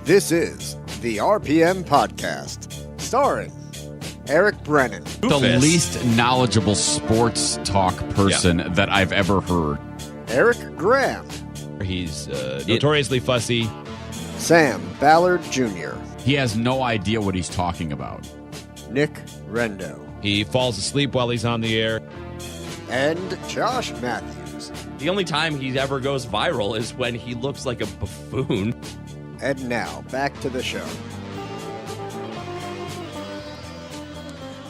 This is the RPM Podcast, starring Eric Brennan. The least knowledgeable sports talk person that I've ever heard. Eric Graham. He's notoriously fussy. Sam Ballard Jr. He has no idea what he's talking about. Nick Rendo. He falls asleep while he's on the air. And Josh Matthews. The only time he ever goes viral is when he looks like a buffoon. And now, back to the show.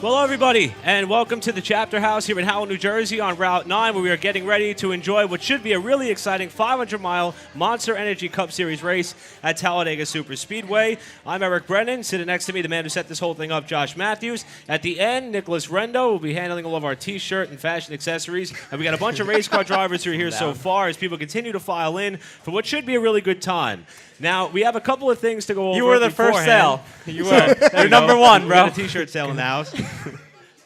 Well, everybody, and welcome to the Chapter House here in Howell, New Jersey on Route 9, where we are getting ready to enjoy what should be a really exciting 500-mile Monster Energy Cup Series race at Talladega Super Speedway. I'm Eric Brennan. Sitting next to me, the man who set this whole thing up, Josh Matthews. At the end, Nicholas Rendo will be handling all of our T-shirt and fashion accessories. And we got a bunch of race car drivers who are here so far as people continue to file in for what should be a really good time. Now, we have a couple of things to go over. You were the beforehand. first sale. You were. You're number one, bro. We got a T-shirt sale in the house.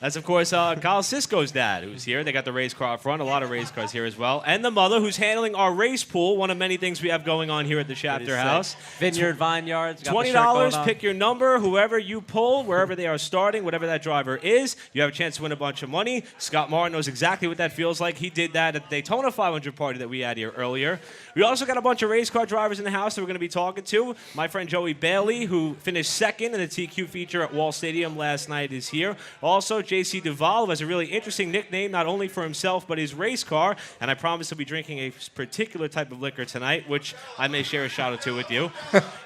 That's, of course, Kyle Sisko's dad, who's here. They got the race car up front, a lot of race cars here as well. And the mother, who's handling our race pool, one of many things we have going on here at the Chapter House. Vineyard, vineyards. $20, pick your number, whoever you pull, wherever they are starting, whatever that driver is. You have a chance to win a bunch of money. Scott Martin knows exactly what that feels like. He did that at the Daytona 500 party that we had here earlier. We also got a bunch of race car drivers in the house that we're going to be talking to. My friend Joey Bailey, who finished second in the TQ feature at Wall Stadium last night, is here. Also, JC Duvall, who has a really interesting nickname, not only for himself, but his race car. And I promise he'll be drinking a particular type of liquor tonight, which I may share a shot or two with you.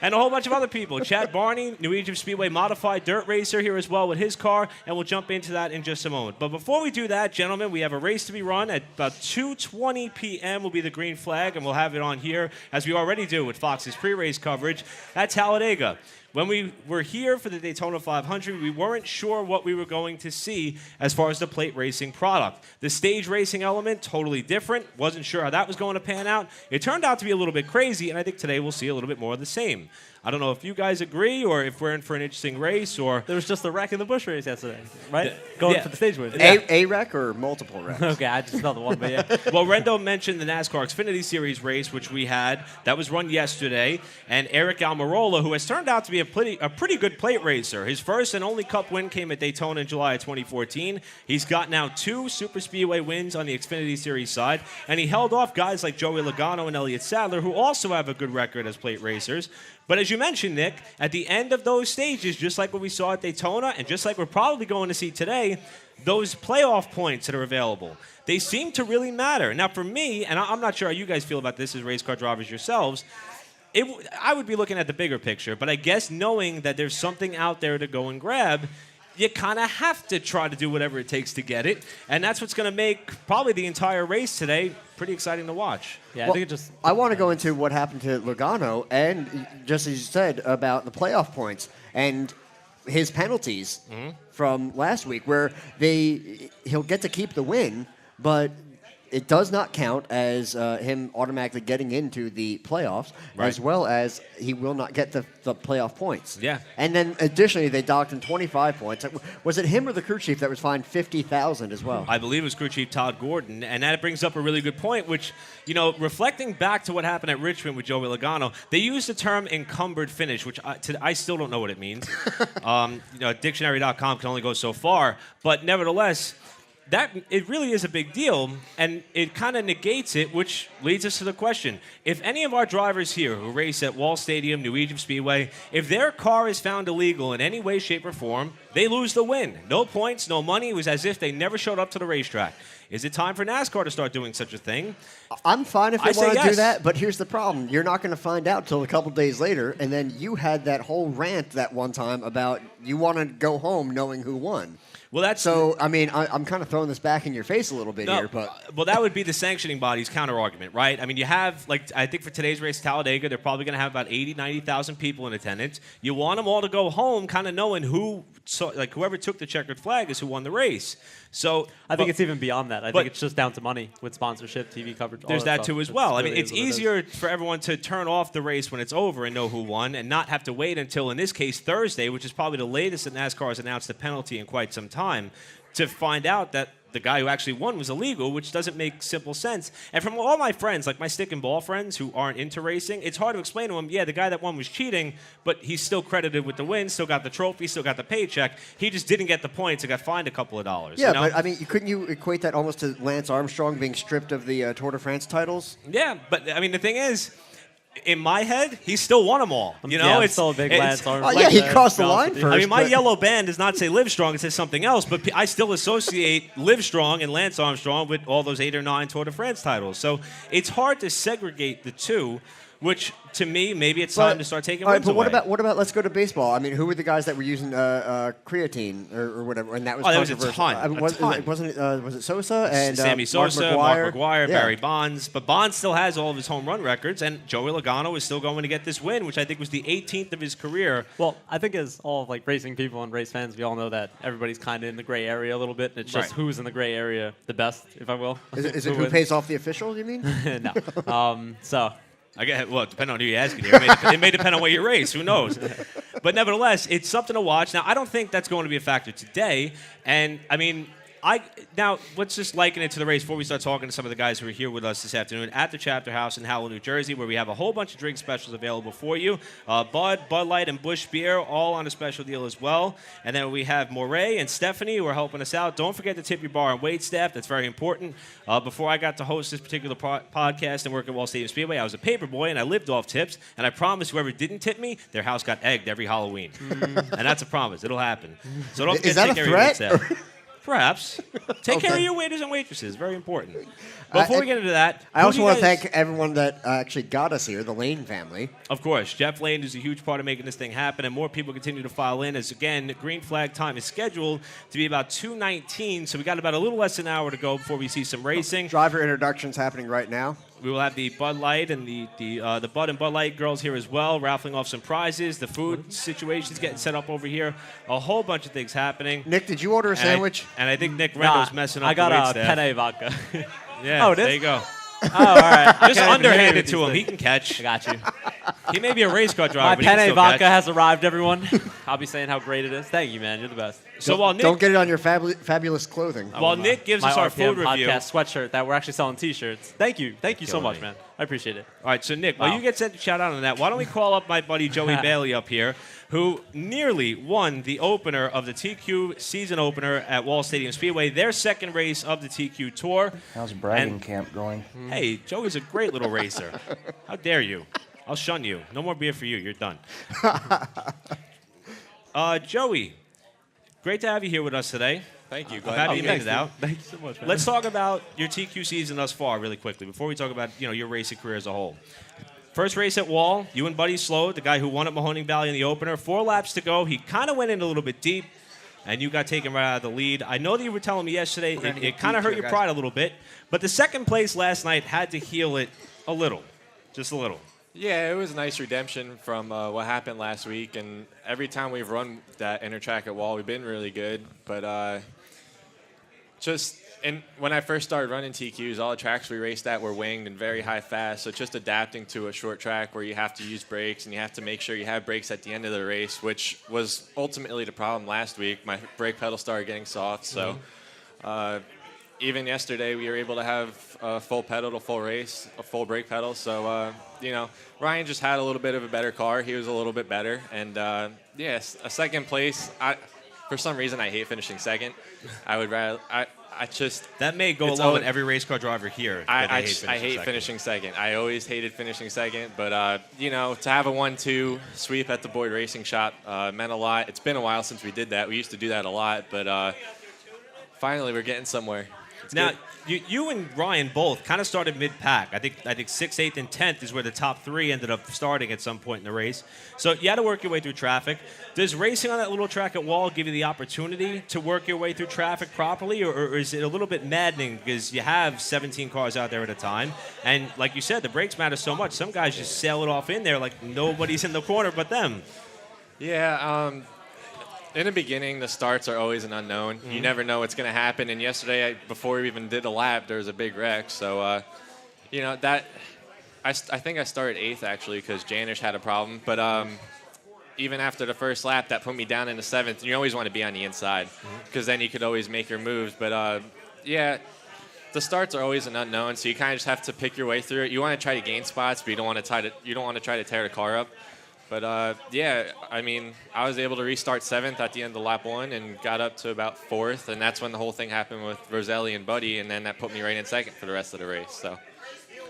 And a whole bunch of other people. Chad Barney, New Egypt Speedway modified dirt racer, here as well with his car. And we'll jump into that in just a moment. But before we do that, gentlemen, we have a race to be run at about 2:20 p.m. will be the green flag, and we'll have it on here, as we already do with Fox's pre-race coverage at Talladega. When we were here for the Daytona 500, we weren't sure what we were going to see as far as the plate racing product. The stage racing element, totally different. Wasn't sure how that was going to pan out. It turned out to be a little bit crazy, and I think today we'll see a little bit more of the same. I don't know if you guys agree or if we're in for an interesting race or... There was just a wreck in the Busch race yesterday, right? Going for the stage win. A wreck or multiple wrecks? Okay, I just know the one, but yeah. Well, Rendo mentioned the NASCAR Xfinity Series race, which we had. That was run yesterday. And Eric Almirola, who has turned out to be a pretty good plate racer. His first and only Cup win came at Daytona in July of 2014. He's got now 2 Super Speedway wins on the Xfinity Series side. And he held off guys like Joey Logano and Elliott Sadler, who also have a good record as plate racers. But as you mentioned, Nick, at the end of those stages, just like what we saw at Daytona and just like we're probably going to see today, those playoff points that are available, they seem to really matter. Now, for me, and I'm not sure how you guys feel about this as race car drivers yourselves, I would be looking at the bigger picture. But I guess knowing that there's something out there to go and grab, you kind of have to try to do whatever it takes to get it. And that's what's going to make probably the entire race today pretty exciting to watch. Yeah, Well, I think it just... I want to go into what happened to Logano and, just as you said, about the playoff points and his penalties from last week, where he'll get to keep the win, but it does not count as him automatically getting into the playoffs, as well as he will not get the playoff points. Yeah. And then additionally, they docked him 25 points. Was it him or the crew chief that was fined $50,000 as well? I believe it was crew chief Todd Gordon, and that brings up a really good point, which, reflecting back to what happened at Richmond with Joey Logano, they used the term encumbered finish, which I still don't know what it means. Dictionary.com can only go so far, but nevertheless, it really is a big deal, and it kind of negates it, which leads us to the question. If any of our drivers here who race at Wall Stadium, New Egypt Speedway, if their car is found illegal in any way, shape, or form, they lose the win. No points, no money. It was as if they never showed up to the racetrack. Is it time for NASCAR to start doing such a thing? I'm fine if I they say want to yes. do that, but here's the problem. You're not going to find out till a couple days later, and then you had that whole rant that one time about you want to go home knowing who won. Well, that's So, I mean, I'm kind of throwing this back in your face a little bit here, but... Well, that would be the sanctioning body's counter-argument, right? I mean, you have, I think for today's race, Talladega, they're probably going to have about 80, 90,000 people in attendance. You want them all to go home kind of knowing whoever took the checkered flag is who won the race. So I think it's even beyond that. I think it's just down to money with sponsorship, TV coverage. There's that too as well. I mean, it's easier it for everyone to turn off the race when it's over and know who won and not have to wait until, in this case, Thursday, which is probably the latest that NASCAR has announced the penalty in quite some time. time to find out that the guy who actually won was illegal, which doesn't make simple sense. And from all my friends, like my stick and ball friends who aren't into racing, it's hard to explain to them, yeah, the guy that won was cheating, but he's still credited with the win, still got the trophy, still got the paycheck. He just didn't get the points and got fined a couple of dollars. Yeah, you know? but I mean, couldn't you equate that almost to Lance Armstrong being stripped of the Tour de France titles? Yeah, but I mean, the thing is, in my head, he still won them all. You know, yeah, I'm it's still a big Lance Armstrong. Oh, yeah, he crossed the line first. I mean, my but- yellow band does not say Live Strong; it says something else. But I still associate Live Strong and Lance Armstrong with all those 8 or 9 Tour de France titles. So it's hard to segregate the two. Which, to me, maybe it's time to start taking wins but away. what about let's go to baseball? I mean, who were the guys that were using creatine or whatever? And that was there was a controversial. ton. I mean, was it Sosa and Sammy Sosa, Mark McGwire, Barry Bonds. But Bonds still has all of his home run records, and Joey Logano is still going to get this win, which I think was the 18th of his career. Well, I think as all like racing people and race fans, we all know that everybody's kind of in the gray area a little bit. And it's just who's in the gray area the best, if I will. Is it who pays off the officials, you mean? No. So... Well, depending on who you're asking here. It may depend on what you race. Who knows? But nevertheless, it's something to watch. Now, I don't think that's going to be a factor today. And, I mean, now, let's just liken it to the race before we start talking to some of the guys who are here with us this afternoon at the Chapter House in Howell, New Jersey, where we have a whole bunch of drink specials available for you. Bud Light, and Busch Beer, all on a special deal as well. And then we have Moray and Stephanie who are helping us out. Don't forget to tip your bar and wait staff. That's very important. Before I got to host this particular podcast and work at Wall Stadium Speedway, I was a paper boy, and I lived off tips. And I promise whoever didn't tip me, their house got egged every Halloween. And that's a promise. It'll happen. So don't forget to take care of your wait staff. Perhaps. Take care of your waiters and waitresses. Very important. Before we get into that, I also want to thank everyone that actually got us here, the Lane family. Of course. Jeff Lane is a huge part of making this thing happen, and more people continue to file in as, again, green flag time is scheduled to be about 2:19, so we got about a little less than an hour to go before we see some racing. Driver introductions happening right now. We will have the Bud Light and the Bud and Bud Light girls here as well, raffling off some prizes. The food situation's getting set up over here. A whole bunch of things happening. Nick, did you order a sandwich? And I think Nick Rendo's messing up I got the wait a staff. penne vodka. Yeah, Oh, it is? there you go. Oh, all right. Just underhand it to him. He can catch. I got you. He may be a race car driver, My but he can penne still vodka catch. has arrived, everyone. I'll be saying how great it is. Thank you, man. You're the best. So while Nick, Don't get it on your fabulous clothing. while Nick gives My us our RPM food review. podcast sweatshirt that we're actually selling T-shirts. Thank you. Thank you so much, man. I appreciate it. All right, so Nick, while Wow. you get sent a shout out on that, why don't we call up my buddy Joey Bailey up here, who nearly won the opener of the TQ season opener at Wall Stadium Speedway, their second race of the TQ Tour. How's bragging And- camp going? Hey, Joey's a great little racer. How dare you? I'll shun you. No more beer for you. You're done. Joey, great to have you here with us today. Thank you. I'm happy you made it out. Thank you so much, man. Let's talk about your TQ season thus far really quickly before we talk about your racing career as a whole. First race at Wall, you and Buddy Slow, the guy who won at Mahoning Valley in the opener. 4 laps to go. He kind of went in a little bit deep, and you got taken right out of the lead. I know that you were telling me yesterday it kind of hurt your pride a little bit, but the second place last night had to heal it a little, just a little. Yeah, it was a nice redemption from what happened last week, and every time we've run that intertrack at Wall, we've been really good. But when I first started running TQs, all the tracks we raced at were winged and very high fast, so just adapting to a short track where you have to use brakes and you have to make sure you have brakes at the end of the race, which was ultimately the problem last week. My brake pedal started getting soft, so even yesterday we were able to have a full pedal to full race, a full brake pedal. So, Ryan just had a little bit of a better car. He was a little bit better. And, yes, a second place. For some reason, I hate finishing second. I would rather That may go along with every race car driver here. I hate finishing second. I always hated finishing second. But, to have a 1-2 sweep at the Boyd Racing Shop meant a lot. It's been a while since we did that. We used to do that a lot. But finally, we're getting somewhere. Now, you and Ryan both kind of started mid-pack. I think 6th, 8th, and 10th is where the top 3 ended up starting at some point in the race. So you had to work your way through traffic. Does racing on that little track at Wall give you the opportunity to work your way through traffic properly, or is it a little bit maddening because you have 17 cars out there at a time? And like you said, the brakes matter so much. Some guys just sail it off in there like nobody's in the corner but them. Yeah, in the beginning, the starts are always an unknown. You never know what's going to happen. And yesterday, before we even did a lap, there was a big wreck. So, I think I started 8th, actually, because Janish had a problem. But even after the first lap, that put me down in the 7th. And you always want to be on the inside because then you could always make your moves. But, yeah, the starts are always an unknown, so you kind of just have to pick your way through it. You want to try to gain spots, but you don't want to try to tear the car up. But, yeah, I mean, I was able to restart 7th at the end of lap 1 and got up to about 4th, and that's when the whole thing happened with Roselli and Buddy, and then that put me right in 2nd for the rest of the race. So.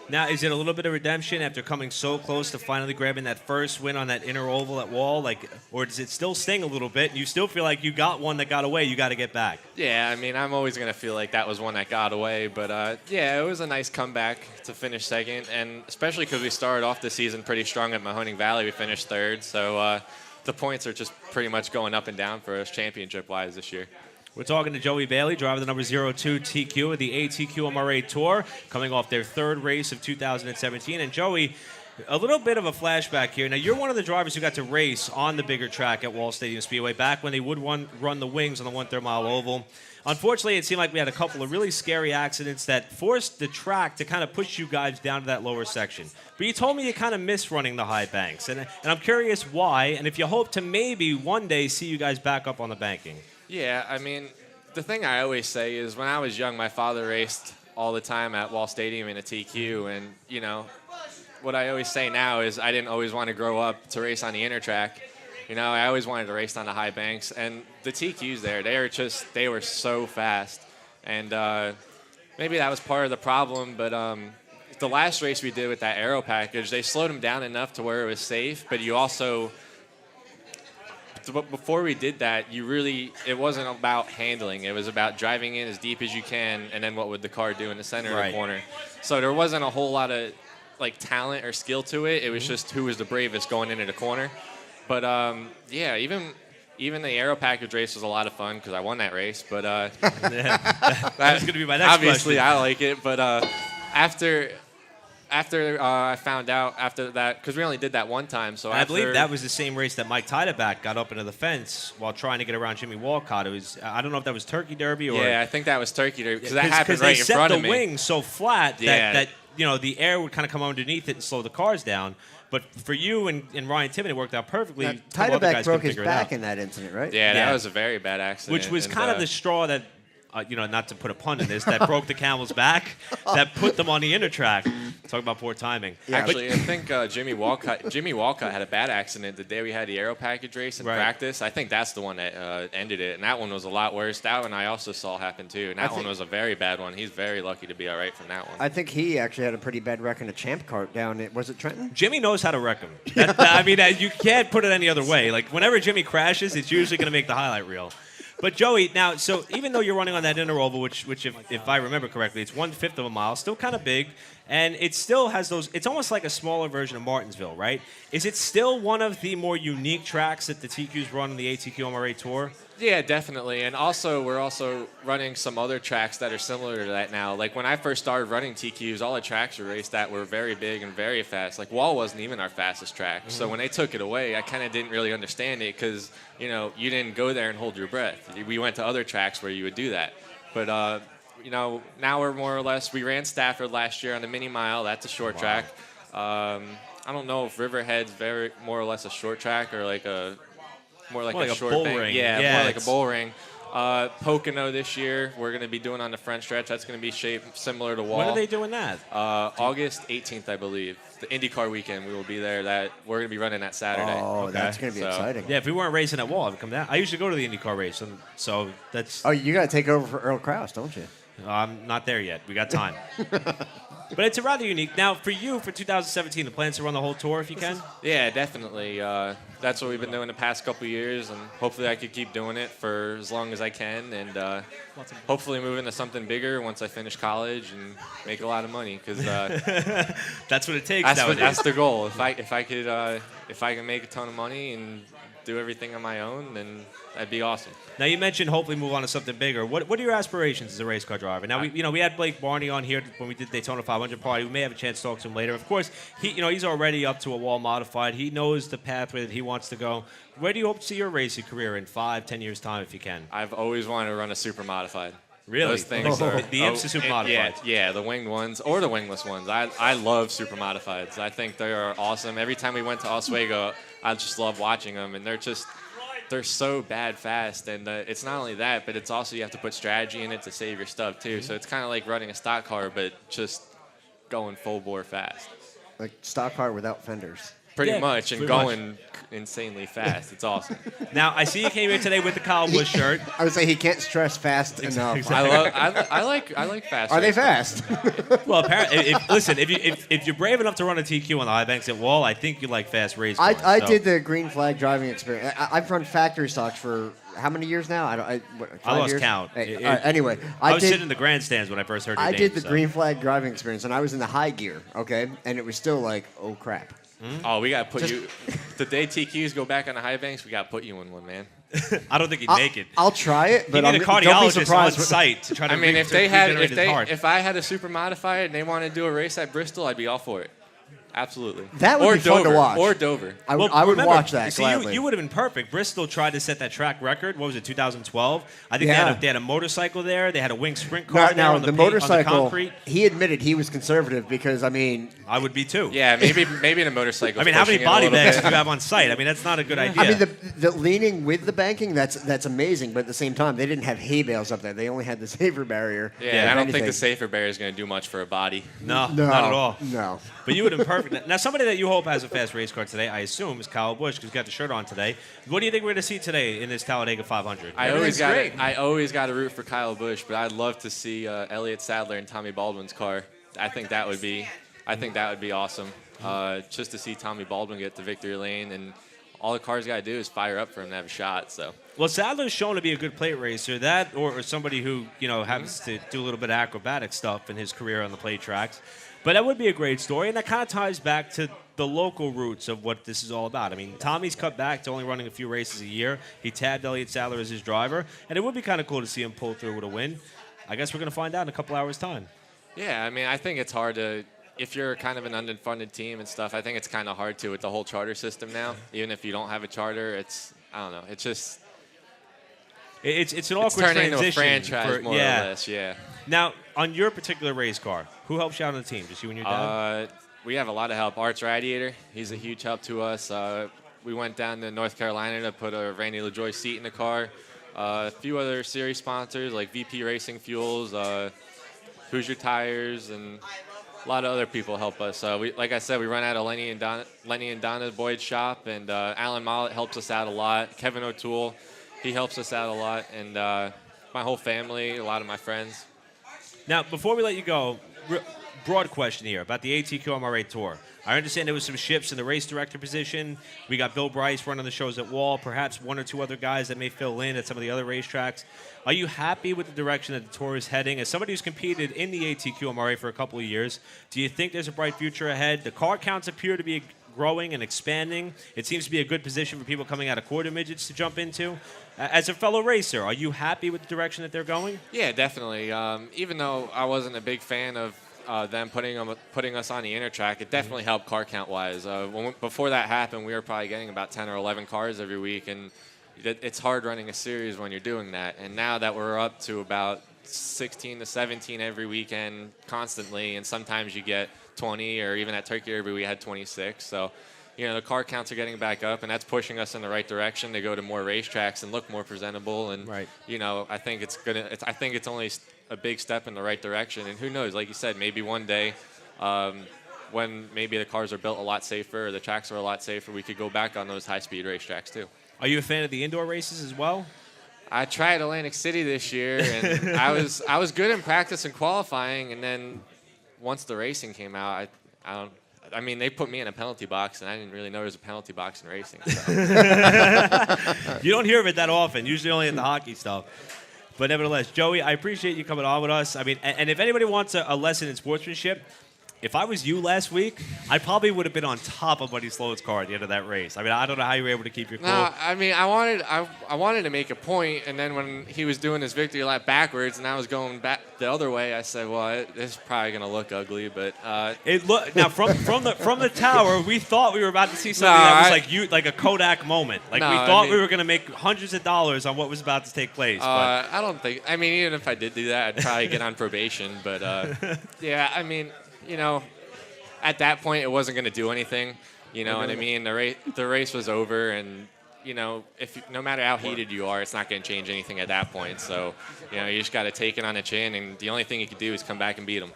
Now, is it a little bit of redemption after coming so close to finally grabbing that first win on that inner oval at Wall? Or does it still sting a little bit? And you still feel like you got one that got away, you got to get back? Yeah, I mean, I'm always going to feel like that was one that got away. But, yeah, it was a nice comeback to finish 2nd. And especially because we started off the season pretty strong at Mahoning Valley. We finished 3rd. So the points are just pretty much going up and down for us championship-wise this year. We're talking to Joey Bailey, driver the number 02 TQ of the ATQ MRA Tour, coming off their 3rd race of 2017. And Joey, a little bit of a flashback here. Now, you're one of the drivers who got to race on the bigger track at Wall Stadium Speedway back when they would run the wings on the 1/3 mile oval. Unfortunately, it seemed like we had a couple of really scary accidents that forced the track to kind of push you guys down to that lower section. But you told me you kind of miss running the high banks. And I'm curious why, and if you hope to maybe one day see you guys back up on the banking. Yeah, I mean, the thing I always say is when I was young, my father raced all the time at Wall Stadium in a TQ. And, you know, what I always say now is I didn't always want to grow up to race on the inner track. You know, I always wanted to race on the high banks. And the TQs there, they were so fast. And maybe that was part of the problem. But the last race we did with that aero package, they slowed them down enough to where it was safe. But you also... But before we did that, it wasn't about handling. It was about driving in as deep as you can, and then what would the car do in the center of the corner. So there wasn't a whole lot of talent or skill to it. It was just who was the bravest going into the corner. But yeah, even the aero package race was a lot of fun because I won that race. But that was going to be my next obviously question. I like it. But after I found out after that, because we only did that one time. So I believe that was the same race that Mike Titeback got up into the fence while trying to get around Jimmy Walcott. It was, I don't know if that was Turkey Derby or... Yeah, I think that was Turkey Derby because that happened right in front of me. Because they set the wing so flat that you know, the air would kind of come underneath it and slow the cars down. But for you and Ryan Timmon, it worked out perfectly. Titeback broke his back in that incident, right? Yeah, that was a very bad accident. Which was kind of the straw that... you know, not to put a pun in this, that broke the camel's back, that put them on the inner track. Talk about poor timing. Yeah. Actually, I think Jimmy Walcott had a bad accident the day we had the aero package race in practice. I think that's the one that ended it, and that one was a lot worse. That one I also saw happen too, and that one was a very bad one. He's very lucky to be all right from that one. I think he actually had a pretty bad wreck in a champ cart down at, was it Trenton? Jimmy knows how to wreck him. I mean, you can't put it any other way. Like, whenever Jimmy crashes, it's usually going to make the highlight reel. But Joey, now, so even though you're running on that inner oval, which if I remember correctly, it's 1/5 of a mile, still kind of big, and it still has those. It's almost like a smaller version of Martinsville, right? Is it still one of the more unique tracks that the TQs run on the ATQ MRA Tour? Yeah, definitely. And also, we're also running some other tracks that are similar to that now. Like, when I first started running TQs, all the tracks we raced at were very big and very fast. Like, Wall wasn't even our fastest track. Mm-hmm. So when they took it away, I kind of didn't really understand it because, you know, you didn't go there and hold your breath. We went to other tracks where you would do that. But, you know, now we're more or less, we ran Stafford last year on the mini mile. That's a short track. I don't know if Riverhead's more or less a short track or like a... More like a short bull thing. ring. Yeah, more like a bull ring. Pocono this year, we're going to be doing on the front stretch. That's going to be shaped similar to Wall. When are they doing that? August 18th, I believe. The IndyCar weekend, we will be there. We're going to be running that Saturday. Oh, okay. That's going to be exciting. Yeah, if we weren't racing at Wall, I'd come down. I usually go to the IndyCar race, so that's... Oh, you got to take over for Earl Krause, don't you? I'm not there yet. We got time. But it's a rather unique. Now, for you, for 2017, the plans to run the whole tour if you can? Yeah, definitely. That's what we've been doing the past couple years, and hopefully I could keep doing it for as long as I can, and hopefully move into something bigger once I finish college and make a lot of money. Because that's what it takes. That's the goal. If I can make a ton of money and do everything on my own, then that'd be awesome. Now, you mentioned hopefully move on to something bigger. What are your aspirations as a race car driver? Now, we had Blake Barney on here when we did Daytona 500 party. We may have a chance to talk to him later. Of course, he's already up to a Wall modified. He knows the pathway that he wants to go. Where do you hope to see your racing career in 5-10 years' time, if you can? I've always wanted to run a super modified. Really? Those things Like are the Imps are super modified. Yeah, the winged ones or the wingless ones. I love super modifieds. I think they are awesome. Every time we went to Oswego, I just love watching them, and they're so bad fast. And it's not only that, but it's also you have to put strategy in it to save your stuff too. So it's kind of like running a stock car, but just going full bore fast. Like stock car without fenders. Pretty Yeah, much, and pretty going insanely fast. It's awesome. Now, I see you came here today with the Kyle Busch shirt. I would say he can't stress fast enough. I like fast. Are they race cars. fast? Well, apparently, listen, if you're brave enough to run a TQ on the high banks at Wall, I think you like fast race cars. I so. did the green flag driving experience. I've run factory stocks for how many years now? I 5 lost years? count. Hey, all right, anyway, I was sitting in the grandstands when I first heard your I name. did the so. green flag driving experience, and I was in the high gear, okay? And it was still like, oh, crap. Oh, we got to put you. The day TQs go back on the high banks, we got to put you in one, man. I don't think he'd make it. I'll try it, but You need a don't be cardiologist surprised. on site to try to. I mean, regenerate his heart. if I had a super modified and they wanted to do a race at Bristol, I'd be all for it. Absolutely. That would or be fun to Dover, watch. Or Dover. I Well, would remember, watch that See, gladly. you would have been perfect. Bristol tried to set that track record. What was it, 2012? I think Yeah. they had a motorcycle there. They had a wing sprint car there Now, on the the paint- on the motorcycle, concrete. he admitted he was conservative because, I mean, I would be too. Yeah, maybe the motorcycle. I mean, how many body bags do you have on site? I mean, that's not a good idea. I mean, the leaning with the banking, that's amazing. But at the same time, they didn't have hay bales up there. They only had the safer barrier. Yeah, if I don't think anything. the safer barrier is going to do much for a body. no, No, not at all. No. But you would have been perfect. Now, somebody that you hope has a fast race car today, I assume, is Kyle Busch because he's got the shirt on today. What do you think we're going to see today in this Talladega 500? I always got to root for Kyle Busch, but I'd love to see Elliott Sadler and Tommy Baldwin's car. I think that would be awesome. Just to see Tommy Baldwin get to victory lane, and all the cars got to do is fire up for him to have a shot. So. Well, Sadler's shown to be a good plate racer. That or somebody who happens to do a little bit of acrobatic stuff in his career on the plate tracks. But that would be a great story, and that kind of ties back to the local roots of what this is all about. I mean, Tommy's cut back to only running a few races a year. He tabbed Elliott Sadler as his driver, and it would be kind of cool to see him pull through with a win. I guess we're going to find out in a couple hours' time. Yeah, I mean, I think it's hard to, if you're kind of an underfunded team and stuff, I think it's kind of hard to with the whole charter system now. Even if you don't have a charter, I don't know, it's just... It's an awkward turning transition. into a franchise, more or less, yeah. Now, on your particular race car, who helps you out on the team? Just you and your dad? We have a lot of help. Art's Radiator, he's a huge help to us. We went down to North Carolina to put a Randy LaJoy seat in the car. A few other series sponsors like VP Racing Fuels, Hoosier Tires, and a lot of other people help us. Like I said, we run out of Lenny and Donna Boyd's shop, and Alan Mollett helps us out a lot. Kevin O'Toole, he helps us out a lot, and my whole family, a lot of my friends. Now, before we let you go, broad question here about the ATQ MRA Tour. I understand there was some shifts in the race director position. We got Bill Bryce running the shows at Wall, perhaps one or two other guys that may fill in at some of the other racetracks. Are you happy with the direction that the Tour is heading? As somebody who's competed in the ATQ MRA for a couple of years, do you think there's a bright future ahead? The car counts appear to be growing and expanding. It seems to be a good position for people coming out of quarter midgets to jump into. As a fellow racer, are you happy with the direction that they're going? Yeah, definitely. Even though I wasn't a big fan of them putting us on the inner track, it definitely helped car count wise. Before that happened, we were probably getting about 10 or 11 cars every week, and it's hard running a series when you're doing that. And now that we're up to about 16 to 17 every weekend constantly, and sometimes you get 20, or even at Turkey Derby we had 26. So, the car counts are getting back up, and that's pushing us in the right direction to go to more racetracks and look more presentable. And right. I think it's only a big step in the right direction. And who knows? Like you said, maybe one day, when maybe the cars are built a lot safer, or the tracks are a lot safer, we could go back on those high-speed racetracks too. Are you a fan of the indoor races as well? I tried Atlantic City this year, and I was good in practice and qualifying, and then once the racing came out, I mean, they put me in a penalty box, and I didn't really know there was a penalty box in racing. So. You don't hear of it that often. Usually only in the hockey stuff. But nevertheless, Joey, I appreciate you coming on with us. I mean, and if anybody wants a lesson in sportsmanship, if I was you last week, I probably would have been on top of Buddy Slode's car at the end of that race. I mean, I don't know how you were able to keep your cool. No, I mean, I wanted to make a point, and then when he was doing his victory lap backwards, and I was going back the other way, I said, "Well, this is probably gonna look ugly." But it look now from the tower, we thought we were about to see something that was like a Kodak moment. Like we thought we were gonna make hundreds of dollars on what was about to take place. But I don't think. I mean, even if I did do that, I'd probably get on probation. But yeah, I mean, at that point, it wasn't going to do anything. You know what I mean? The race was over, and no matter how heated you are, it's not going to change anything at that point. So, you just got to take it on the chin, and the only thing you can do is come back and beat them.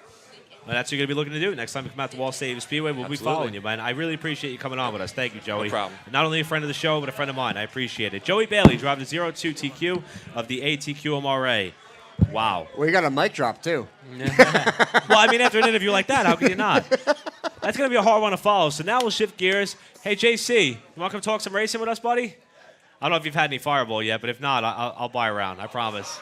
Well, that's what you're going to be looking to do. Next time you come out to Wall Stadium Speedway, we'll be following you, man. I really appreciate you coming on with us. Thank you, Joey. No problem. Not only a friend of the show, but a friend of mine. I appreciate it. Joey Bailey, driver the 02 TQ of the ATQ MRA. Wow. We got a mic drop, too. Well, I mean, after an interview like that, how could you not? That's going to be a hard one to follow. So now we'll shift gears. Hey, JC, you want to come talk some racing with us, buddy? I don't know if you've had any Fireball yet, but if not, I'll buy a round. I promise.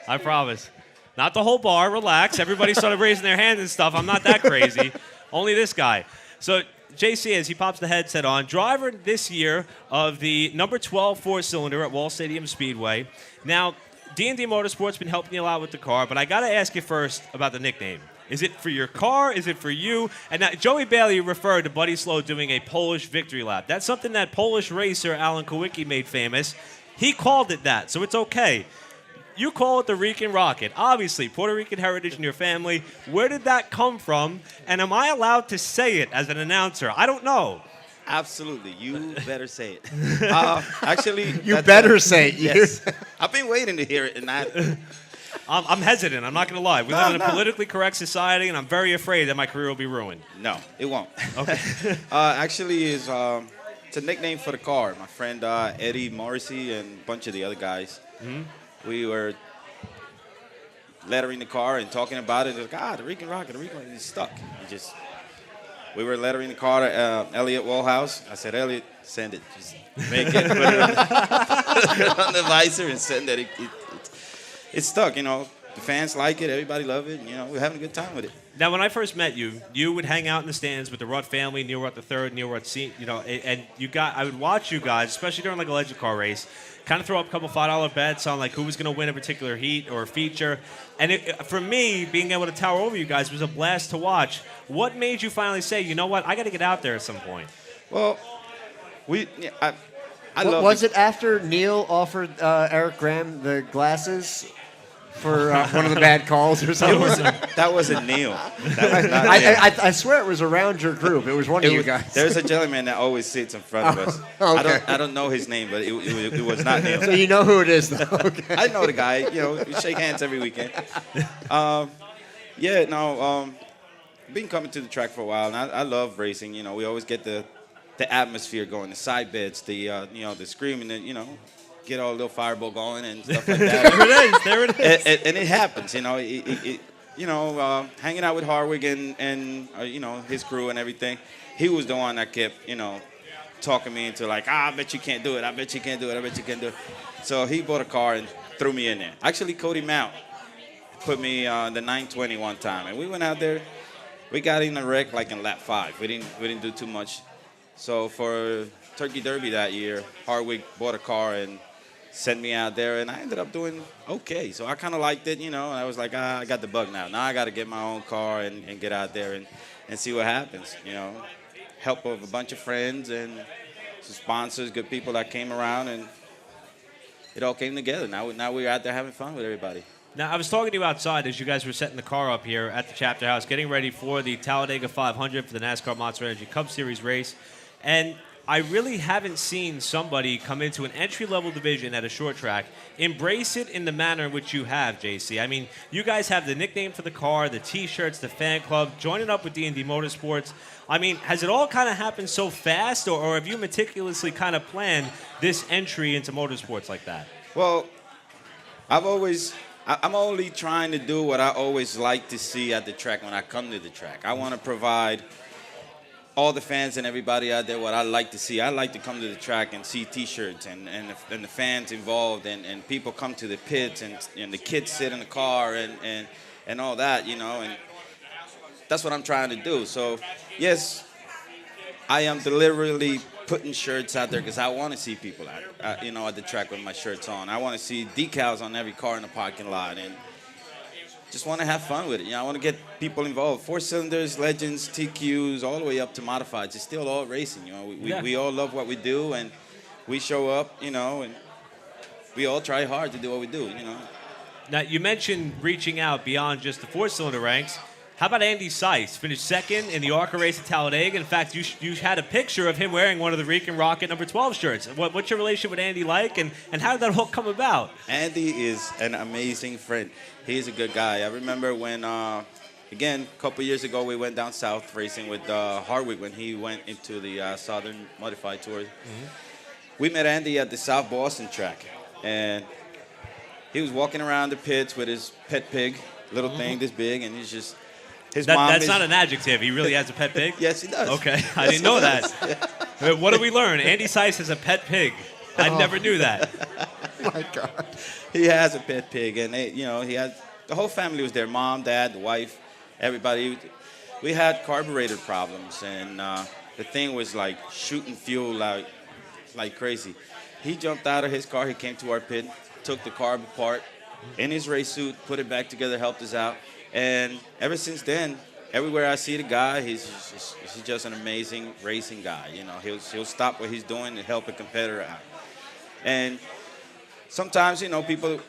I promise. Not the whole bar. Relax. Everybody started raising their hands and stuff. I'm not that crazy. Only this guy. So JC, as he pops the headset on, driver this year of the number 12 four-cylinder at Wall Stadium Speedway. Now, D&D Motorsports been helping you out with the car, but I got to ask you first about the nickname. Is it for your car? Is it for you? And now, Joey Bailey referred to Buddy Slode doing a Polish victory lap. That's something that Polish racer Alan Kowicki made famous. He called it that, so it's okay. You call it the Rican Rocket. Obviously, Puerto Rican heritage in your family. Where did that come from? And am I allowed to say it as an announcer? I don't know. Absolutely. You better say it. Actually, You better say it. Yes. I've been waiting to hear it, and I'm hesitant. I'm not going to lie. We live in a politically correct society, and I'm very afraid that my career will be ruined. No, it won't. Okay. Actually, it's a nickname for the car. My friend Eddie Morrissey and a bunch of the other guys. Mm-hmm. We were lettering the car and talking about it. It was the Rican Rocket, the Rican Rocket. It's stuck. We were lettering the car to Elliot Wallhouse. I said, Elliot, send it. Just make it, put it on the visor and send it. It's stuck, The fans like it. Everybody love it. We're having a good time with it. Now, when I first met you, you would hang out in the stands with the Rutt family, Neil Rutt III, Neil Rutt Sr., and I would watch you guys, especially during like a legend car race, kind of throw up a couple $5 bets on like who was going to win a particular heat or feature. And for me, being able to tower over you guys was a blast to watch. What made you finally say, you know what, I got to get out there at some point? Well, I love was it after Neil offered Eric Graham the glasses for one of the bad calls or something? That wasn't Neil. That was not Neil. I swear it was around your group. It was one of you guys. There's a gentleman that always sits in front of us. Okay. I don't know his name, but it was not Neil. So you know who it is, though. Okay. I know the guy. We shake hands every weekend. Been coming to the track for a while, and I love racing. We always get the atmosphere going, the side beds, the screaming, get all a little fireball going and stuff like that. There it is. And it happens, hanging out with Harwick and his crew and everything. He was the one that kept, talking me into like, I bet you can't do it. I bet you can't do it. I bet you can't do it. So he bought a car and threw me in there. Actually, Cody Mount put me on the 920 one time, and we went out there. We got in a wreck like in lap 5. We didn't do too much. So for Turkey Derby that year, Harwick bought a car and sent me out there, and I ended up doing okay. So I kind of liked it, and I was like, I got the bug now. Now I got to get my own car and get out there and see what happens, Help of a bunch of friends and some sponsors, good people that came around, and it all came together. Now we're out there having fun with everybody. Now, I was talking to you outside as you guys were setting the car up here at the Chapter House, getting ready for the Talladega 500 for the NASCAR Monster Energy Cup Series race. And I really haven't seen somebody come into an entry-level division at a short track, embrace it in the manner in which you have, JC. I mean, you guys have the nickname for the car, the T-shirts, the fan club, joining up with D&D Motorsports. I mean, has it all kind of happened so fast, or have you meticulously kind of planned this entry into motorsports like that? Well, I'm only trying to do what I always like to see at the track when I come to the track. I want to provide all the fans and everybody out there what I like to see. I like to come to the track and see T-shirts and the fans involved and people come to the pits and the kids sit in the car and all that, And that's what I'm trying to do. So, yes, I am deliberately putting shirts out there because I want to see people at the track with my shirts on. I want to see decals on every car in the parking lot, and just want to have fun with it. I want to get people involved. 4 cylinders, legends, TQs, all the way up to modifieds. It's still all racing. We all love what we do, and we show up, and we all try hard to do what we do. Now, you mentioned reaching out beyond just the 4-cylinder ranks. How about Andy Seiss? Finished second in the ARCA race at Talladega. In fact, you had a picture of him wearing one of the Rican Rocket number 12 shirts. What's your relationship with Andy like, and how did that all come about? Andy is an amazing friend. He's a good guy. I remember when, again, a couple years ago, we went down south racing with Hardwick when he went into the Southern Modified Tour. Mm-hmm. We met Andy at the South Boston track, and he was walking around the pits with his pet pig, little thing this big, and he's just... That's not an adjective. He really has a pet pig? Yes, he does. Okay, I didn't know that. What did we learn? Andy Seiss has a pet pig. I never knew that. Oh my God. He has a pet pig, and he had the whole family was there. Mom, dad, the wife, everybody. We had carburetor problems, and the thing was like shooting fuel like crazy. He jumped out of his car. He came to our pit, took the carb apart in his race suit, put it back together, helped us out. And ever since then, everywhere I see the guy, he's just an amazing racing guy. He'll stop what he's doing to help a competitor out. And sometimes, people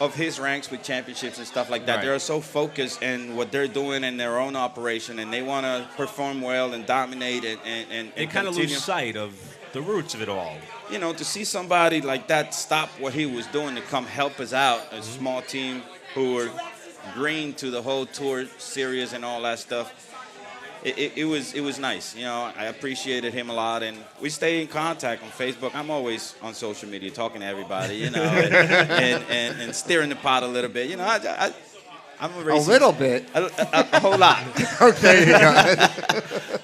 of his ranks with championships and stuff like that, they're so focused in what they're doing in their own operation, and they want to perform well and dominate and they kind of lose sight of the roots of it all. To see somebody like that stop what he was doing to come help us out, a small team who were green to the whole tour series and all that stuff. It was nice. I appreciated him a lot, and we stay in contact on Facebook. I'm always on social media talking to everybody, and stirring the pot a little bit. I'm a racing. A little bit. A whole lot. Okay, you got it.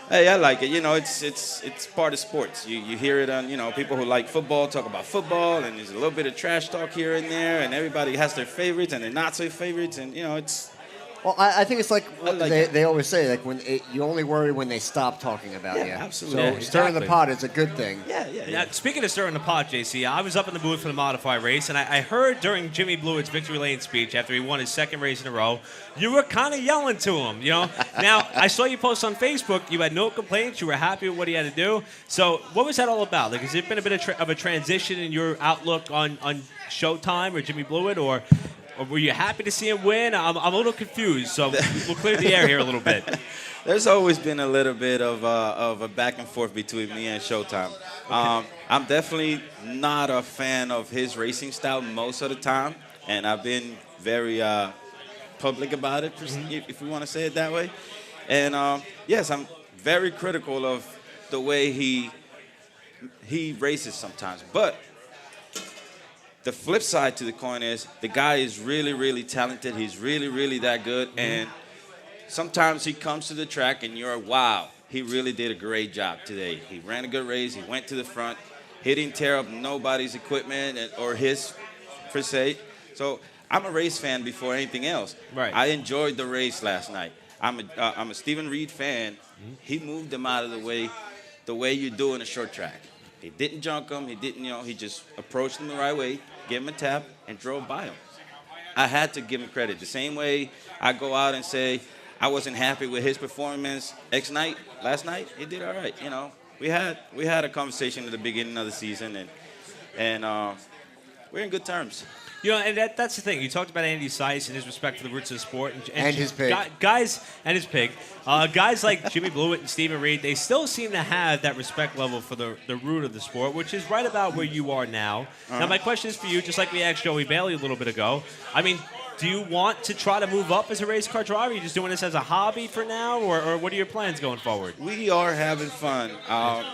Hey, I like it. It's part of sports. You hear it on, people who like football talk about football, and there's a little bit of trash talk here and there, and everybody has their favorites and their not so favorites, and it's. Well, I think it's like what they always say, like you only worry when they stop talking about you. Absolutely. So stirring the pot is a good thing. Yeah. Now, speaking of stirring the pot, JC, I was up in the booth for the modified race, and I heard during Jimmy Blewett's victory lane speech after he won his second race in a row, you were kind of yelling to him, Now, I saw you post on Facebook. You had no complaints. You were happy with what he had to do. So what was that all about? Like, has it been a bit of a transition in your outlook on Showtime or Jimmy Blewett, or were you happy to see him win? I'm a little confused, so we'll clear the air here a little bit. There's always been a little bit of a back and forth between me and Showtime. Okay. I'm definitely not a fan of his racing style most of the time, and I've been very public about it, if we want to say it that way. And yes, I'm very critical of the way he races sometimes, but the flip side to the coin is the guy is really, really talented. He's really, really that good. And sometimes he comes to the track and you're, wow, he really did a great job today. He ran a good race. He went to the front. He didn't tear up nobody's equipment or his, per se. So I'm a race fan before anything else. Right. I enjoyed the race last night. I'm a Stephen Reed fan. He moved him out of the way you do in a short track. He didn't junk him. He didn't, he just approached him the right way, gave him a tap, and drove by him. I had to give him credit. The same way I go out and say I wasn't happy with his performance last night, he did all right. We had a conversation at the beginning of the season, and we're in good terms. And that's the thing. You talked about Andy Seiss and his respect for the roots of the sport. And his pig. Guys like Jimmy Blewett and Stephen Reed, they still seem to have that respect level for the root of the sport, which is right about where you are now. Now, my question is for you, just like we asked Joey Bailey a little bit ago. I mean, do you want to try to move up as a race car driver? Are you just doing this as a hobby for now, or what are your plans going forward? We are having fun.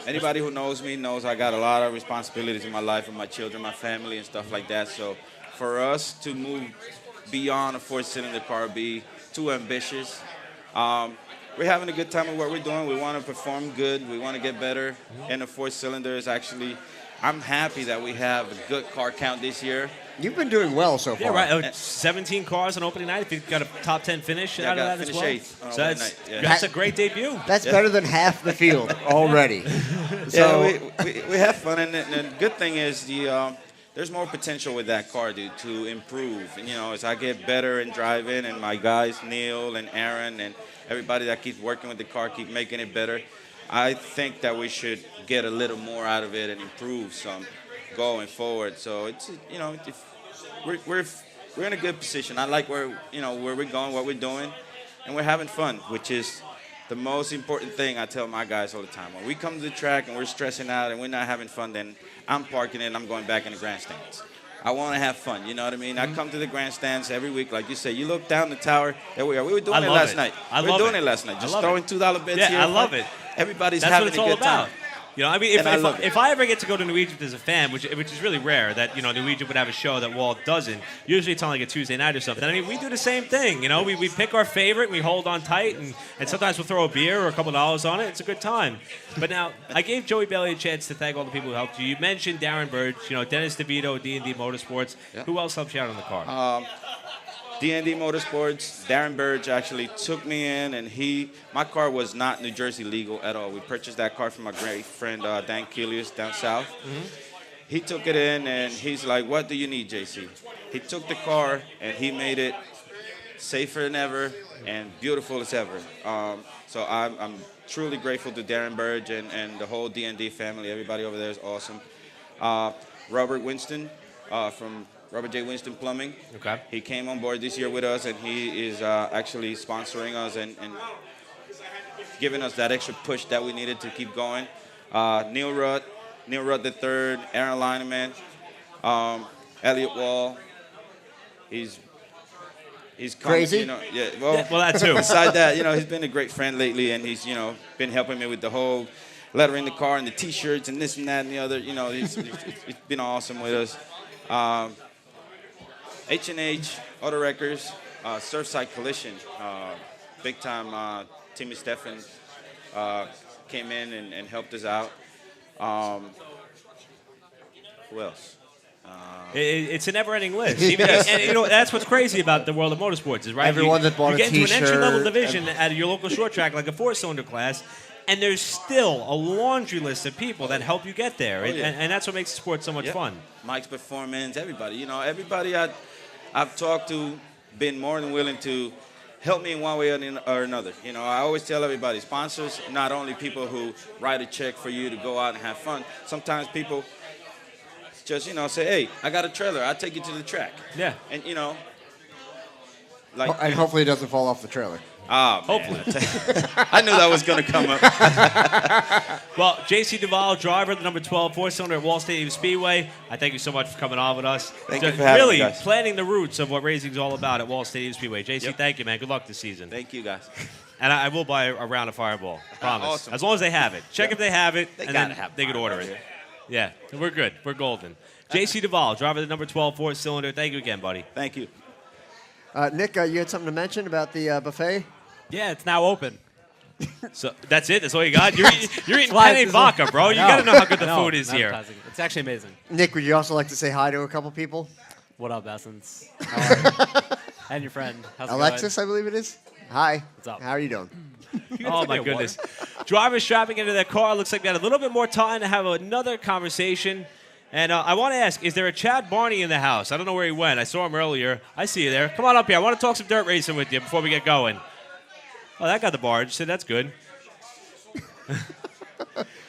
Anybody who knows me knows I got a lot of responsibilities in my life with my children, my family, and stuff like that. So for us to move beyond a 4-cylinder car be too ambitious. We're having a good time with what we're doing. We want to perform good. We want to get better. And the 4-cylinder is actually I'm happy that we have a good car count this year. You've been doing well so far. Yeah, right. 17 cars on opening night. If you've got a top 10 finish out of that as well. Eighth on So opening that's a great debut. That's better than half the field already. So we have fun, and the good thing is there's more potential with that car, dude, to improve. And, as I get better in driving, and my guys, Neil and Aaron, and everybody that keeps working with the car, keep making it better, I think that we should get a little more out of it and improve some going forward. So it's, we're in a good position. I like where we're going, what we're doing, and we're having fun, which is the most important thing I tell my guys all the time. When we come to the track and we're stressing out and we're not having fun, then I'm parking it and I'm going back in the grandstands. I want to have fun, you know what I mean? I come to the grandstands every week, like you say. You look down the tower, there we are. We were doing it last night. We were doing it last night. Just throwing $2 bets here. Yeah, I love it. Everybody's That's having what it's a all good about. time. I mean, if I ever get to go to New Egypt as a fan, which is really rare, that New Egypt would have a show that Walt doesn't. Usually it's on like a Tuesday night or something. I mean, we do the same thing. We pick our favorite, we hold on tight, and sometimes we'll throw a beer or a couple dollars on it. It's a good time. But now, I gave Joey Bailey a chance to thank all the people who helped you. You mentioned Darren Burge, Dennis DeVito, D&D Motorsports. Yeah. Who else helped you out on the car? D&D Motorsports, Darren Burge actually took me in, and my car was not New Jersey legal at all. We purchased that car from my great friend Dan Kilius down south. Mm-hmm. He took it in, and he's like, "What do you need, JC?" He took the car, and he made it safer than ever and beautiful as ever. So I'm truly grateful to Darren Burge and the whole D&D family. Everybody over there is awesome. Robert Winston from Robert J. Winston Plumbing. Okay. He came on board this year with us, and he is actually sponsoring us and giving us that extra push that we needed to keep going. Neil Rudd III, Aaron Lineman, Elliot Wall. He's crazy. Well, that too. Besides that, he's been a great friend lately, and he's been helping me with the whole lettering the car and the T-shirts and this and that and the other. He's been awesome with us. H&H Auto Wreckers, Surfside Collision, big time. Timmy Steffen came in and helped us out. Who else? It's a never-ending list. And that's what's crazy about the world of motorsports is, right? Everyone that bought a T-shirt. You get into an entry-level division at your local short track, like a 4-cylinder class, and there's still a laundry list of people that help you get there. And that's what makes the sport so much fun. Mike's Performance, everybody. Everybody I've talked to been more than willing to help me in one way or another. I always tell everybody, sponsors, not only people who write a check for you to go out and have fun. Sometimes people just, say, "Hey, I got a trailer. I'll take you to the track." Yeah. And, and hopefully it doesn't fall off the trailer. Oh, hopefully. I knew that was going to come up. Well, JC Duvall, driver, the number 12 4-cylinder at Wall Stadium Speedway. I thank you so much for coming on with us. Thank you for having me, guys. Really planting the roots of what racing's all about at Wall Stadium Speedway. JC, thank you, man. Good luck this season. Thank you, guys. And I will buy a round of Fireball. I promise. Awesome. As long as they have it. Check if they have it, they and then they can order it. Yeah, we're good. We're golden. JC Duvall, driver, the number 12 4-cylinder. Thank you again, buddy. Thank you. Nick, you had something to mention about the buffet? Yeah, it's now open. So that's it? That's all you got? You're eating penne vodka, bro. You got to know how good the food is here. It's actually amazing. Nick, would you also like to say hi to a couple people? What up, Essence? And your friend. How's Alexis, I believe it is. Hi. What's up? How are you doing? Oh, my goodness. Drivers strapping into their car. Looks like we got a little bit more time to have another conversation. And I want to ask, is there a Chad Barney in the house? I don't know where he went. I saw him earlier. I see you there. Come on up here. I want to talk some dirt racing with you before we get going. Oh, that got the barge, so that's good.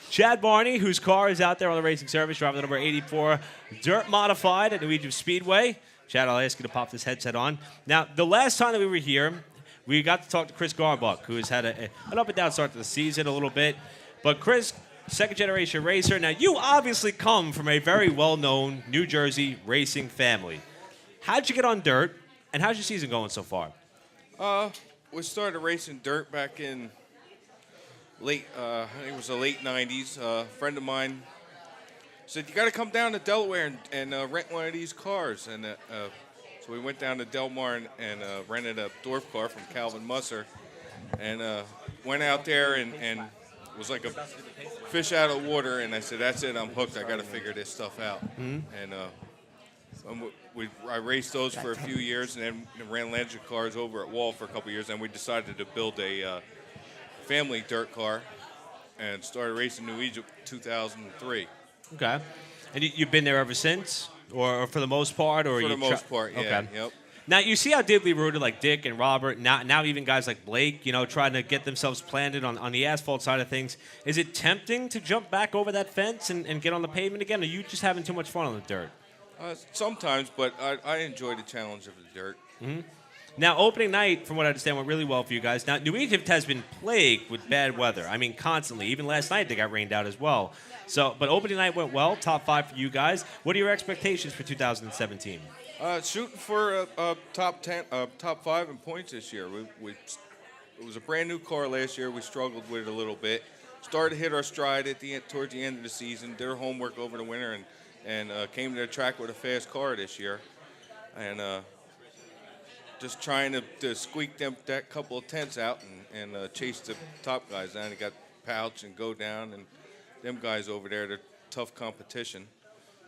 Chad Barney, whose car is out there on the racing service, driving the number 84 Dirt Modified at New Egypt Speedway. Chad, I'll ask you to pop this headset on. Now, the last time that we were here, we got to talk to Chris Garbuck, who has had an up-and-down start to the season a little bit. But Chris, second-generation racer. Now, you obviously come from a very well-known New Jersey racing family. How'd you get on dirt, and how's your season going so far? We started racing dirt back in I think it was the late 90s. A friend of mine said, "You got to come down to Delaware and rent one of these cars." And so we went down to Del Mar and rented a dwarf car from Calvin Musser and went out there and was like a fish out of water, and I said, that's it, I'm hooked. I got to figure this stuff out. And I raced those for a few years, and then ran Legend cars over at Wall for a couple years, and we decided to build a family dirt car and started racing New Egypt 2003. Okay. And you've been there ever since, or for the most part? Or For the most part, yeah. Okay. Yep. Now, you see how deeply rooted like Dick and Robert, now even guys like Blake, trying to get themselves planted on the asphalt side of things. Is it tempting to jump back over that fence and get on the pavement again, or are you just having too much fun on the dirt? Sometimes, but I enjoy the challenge of the dirt. Mm-hmm. Now, opening night, from what I understand, went really well for you guys. Now, New Egypt has been plagued with bad weather. I mean, constantly. Even last night, they got rained out as well. But opening night went well. Top 5 for you guys. What are your expectations for 2017? Shooting for a top 10, top 5 in points this year. It was a brand new car last year. We struggled with it a little bit. Started to hit our stride towards the end of the season. Did our homework over the winter and came to the track with a fast car this year. And just trying to squeak that couple of tenths out and chase the top guys down. They got Pouch and Go Down and them guys over there. They're tough competition.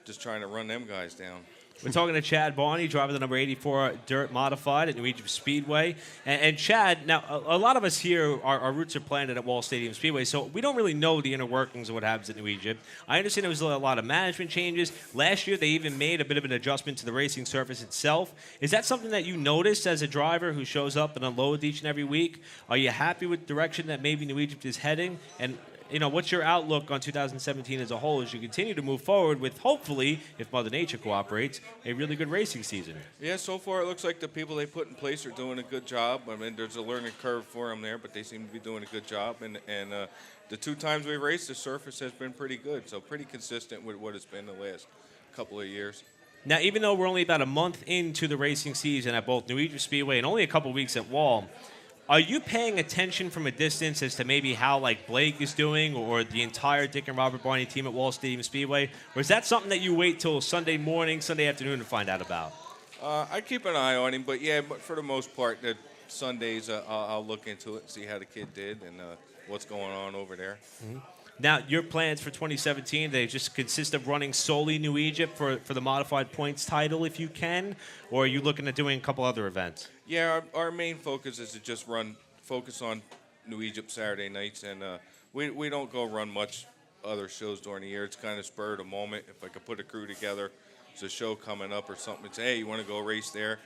Just trying to run them guys down. We're talking to Chad Barney, driver the number 84 Dirt Modified at New Egypt Speedway. And Chad, now, a lot of us here, our roots are planted at Wall Stadium Speedway, so we don't really know the inner workings of what happens at New Egypt. I understand there was a lot of management changes. Last year, they even made a bit of an adjustment to the racing surface itself. Is that something that you noticed as a driver who shows up and unloads each and every week? Are you happy with the direction that maybe New Egypt is heading? And what's your outlook on 2017 as a whole as you continue to move forward with, hopefully, if Mother Nature cooperates, a really good racing season? Yeah, so far it looks like the people they put in place are doing a good job. I mean, there's a learning curve for them there, but they seem to be doing a good job. And the 2 times we raced, the surface has been pretty good, so pretty consistent with what it's been the last couple of years. Now, even though we're only about a month into the racing season at both New Egypt Speedway and only a couple weeks at Wall, are you paying attention from a distance as to maybe how like Blake is doing or the entire Dick and Robert Barney team at Wall Stadium Speedway? Or is that something that you wait till Sunday morning, Sunday afternoon to find out about? I keep an eye on him, but for the most part, the Sundays I'll look into it and see how the kid did and what's going on over there. Mm-hmm. Now, your plans for 2017, they just consist of running solely New Egypt for the modified points title if you can, or are you looking at doing a couple other events? Yeah, our main focus is to just focus on New Egypt Saturday nights, and we don't go run much other shows during the year. It's kind of spur of the moment. If I could put a crew together, there's a show coming up or something, it's, hey, you want to go race there?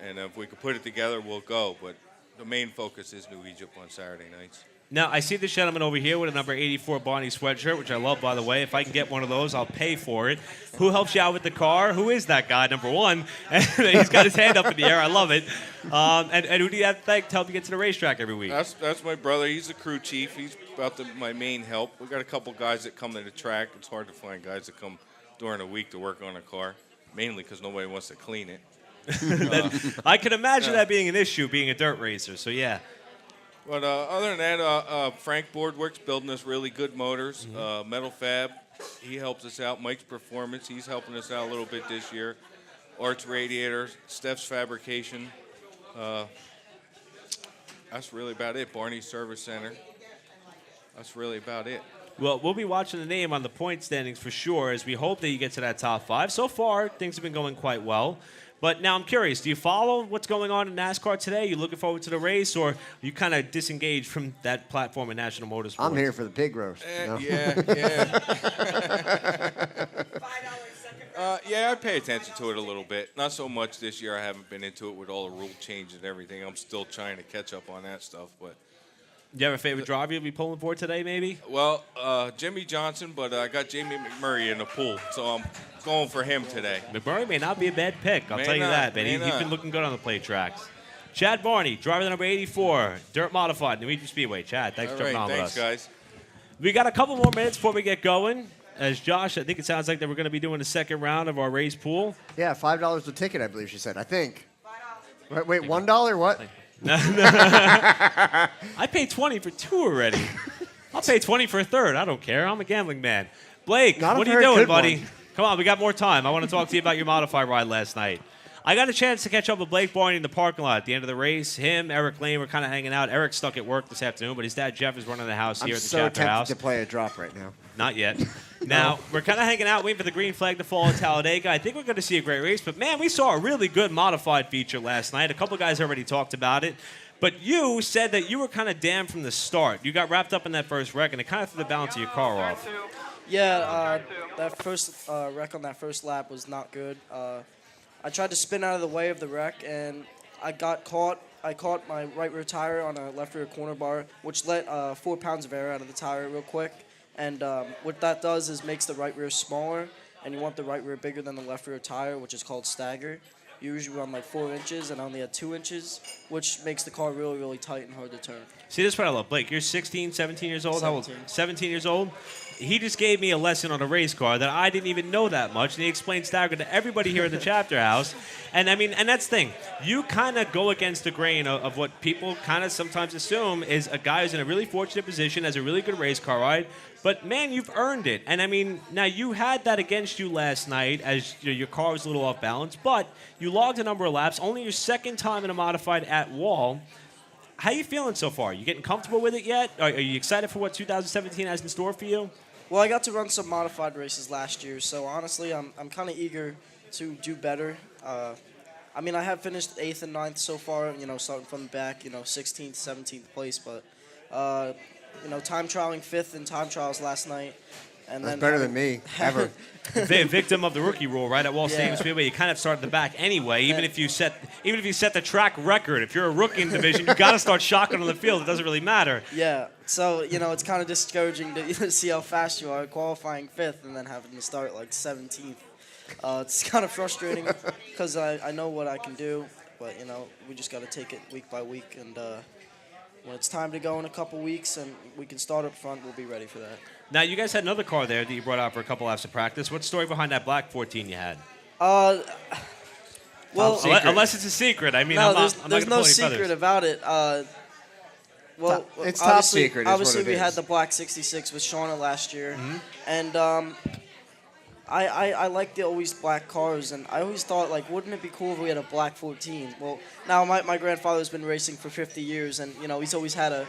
And if we could put it together, we'll go. But the main focus is New Egypt on Saturday nights. Now, I see this gentleman over here with a number 84 Barney sweatshirt, which I love, by the way. If I can get one of those, I'll pay for it. Who helps you out with the car? Who is that guy, number 1? And he's got his hand up in the air. I love it. And who do you have to thank to help you get to the racetrack every week? That's my brother. He's the crew chief. He's about my main help. We got a couple guys that come to the track. It's hard to find guys that come during the week to work on a car, mainly because nobody wants to clean it. I can imagine that being an issue, being a dirt racer, so yeah. But other than that, Frank Boardworks building us really good motors. Metal Fab, he helps us out. Mike's Performance, he's helping us out a little bit this year. Arts Radiator, Steph's Fabrication. That's really about it. Barney Service Center. That's really about it. Well, we'll be watching the name on the point standings for sure as we hope that you get to that top 5. So far, things have been going quite well. But now I'm curious, do you follow what's going on in NASCAR today? You looking forward to the race, or you kind of disengaged from that platform in National Motorsports? I'm here for the pig roast. Yeah. I pay attention to it a little bit. Not so much this year. I haven't been into it with all the rule changes and everything. I'm still trying to catch up on that stuff. But do you have a favorite driver you'll be pulling for today, maybe? Well, Jimmy Johnson, but I got Jamie McMurray in the pool, so I'm going for him today. McMurray may not be a bad pick. I'll tell you that, man. He's been looking good on the plate tracks. Chad Barney, driver the number 84, Dirt Modified, New Egypt Speedway. Chad, thanks for jumping on with us. Thanks, guys. We got a couple more minutes before we get going. As Josh, I think it sounds like that we're going to be doing the second round of our race pool. Yeah, $5 a ticket, I believe she said. I think. Wait, $1? What? I paid $20 for 2 already. I'll pay $20 for a third. I don't care. I'm a gambling man. Blake, what are you doing, buddy? Come on, we got more time. I want to talk to you about your modified ride last night. I got a chance to catch up with Blake Barney in the parking lot at the end of the race. Him, Eric Lane were kind of hanging out. Eric's stuck at work this afternoon, but his dad, Jeff, is running the house here at the so chapter tempted house. to play a drop right now. Not yet. Now, we're kind of hanging out, waiting for the green flag to fall at Talladega. I think we're going to see a great race. But, man, we saw a really good modified feature last night. A couple of guys already talked about it. But you said that you were kind of damned from the start. You got wrapped up in that first wreck, and it kind of threw the balance of your car off. Yeah, that first wreck on that first lap was not good. I tried to spin out of the way of the wreck, and I got caught. I caught my right rear tire on a left rear corner bar, which let 4 pounds of air out of the tire real quick. And what that does is makes the right rear smaller, and you want the right rear bigger than the left rear tire, which is called stagger. You usually run like 4 inches, and I only had 2 inches, which makes the car really, really tight and hard to turn. See, this is what I love. Blake, you're 16, 17 years old? 17. How old? 17 years old? He just gave me a lesson on a race car that I didn't even know that much, and he explained stagger to everybody here at the chapter house. And, I mean, and that's the thing. You kind of go against the grain of what people kind of sometimes assume is a guy who's in a really fortunate position, has a really good race car ride. But, man, you've earned it. And, I mean, now you had that against you last night as your car was a little off balance, but you logged a number of laps, only your second time in a modified at Wall. How you feeling so far? You getting comfortable with it yet? Are you excited for what 2017 has in store for you? Well, I got to run some modified races last year, so honestly, I'm kind of eager to do better. I mean, I have finished 8th and 9th so far, starting from the back, 16th, 17th place, but, time trialing 5th in time trials last night. And That's then better than me, ever. Victim of the rookie rule, right? At Wall Stadium Speedway, you kind of start at the back anyway. Even if you set the track record, if you're a rookie in the division, you got to start shotgun on the field. It doesn't really matter. Yeah. So it's kind of discouraging to see how fast you are qualifying 5th and then having to start like 17th. It's kind of frustrating because I know what I can do, but we just got to take it week by week. And when it's time to go in a couple weeks and we can start up front, we'll be ready for that. Now, you guys had another car there that you brought out for a couple laps of practice. What's the story behind that black 14 you had? Well, unless it's a secret. I mean, no, I'm there's not no secret about it. Well, it's top secret. Obviously, we had the black 66 with Shauna last year, and I like the always black cars, and I always thought, like, wouldn't it be cool if we had a black 14? Well, now my grandfather's been racing for 50 years, and he's always had a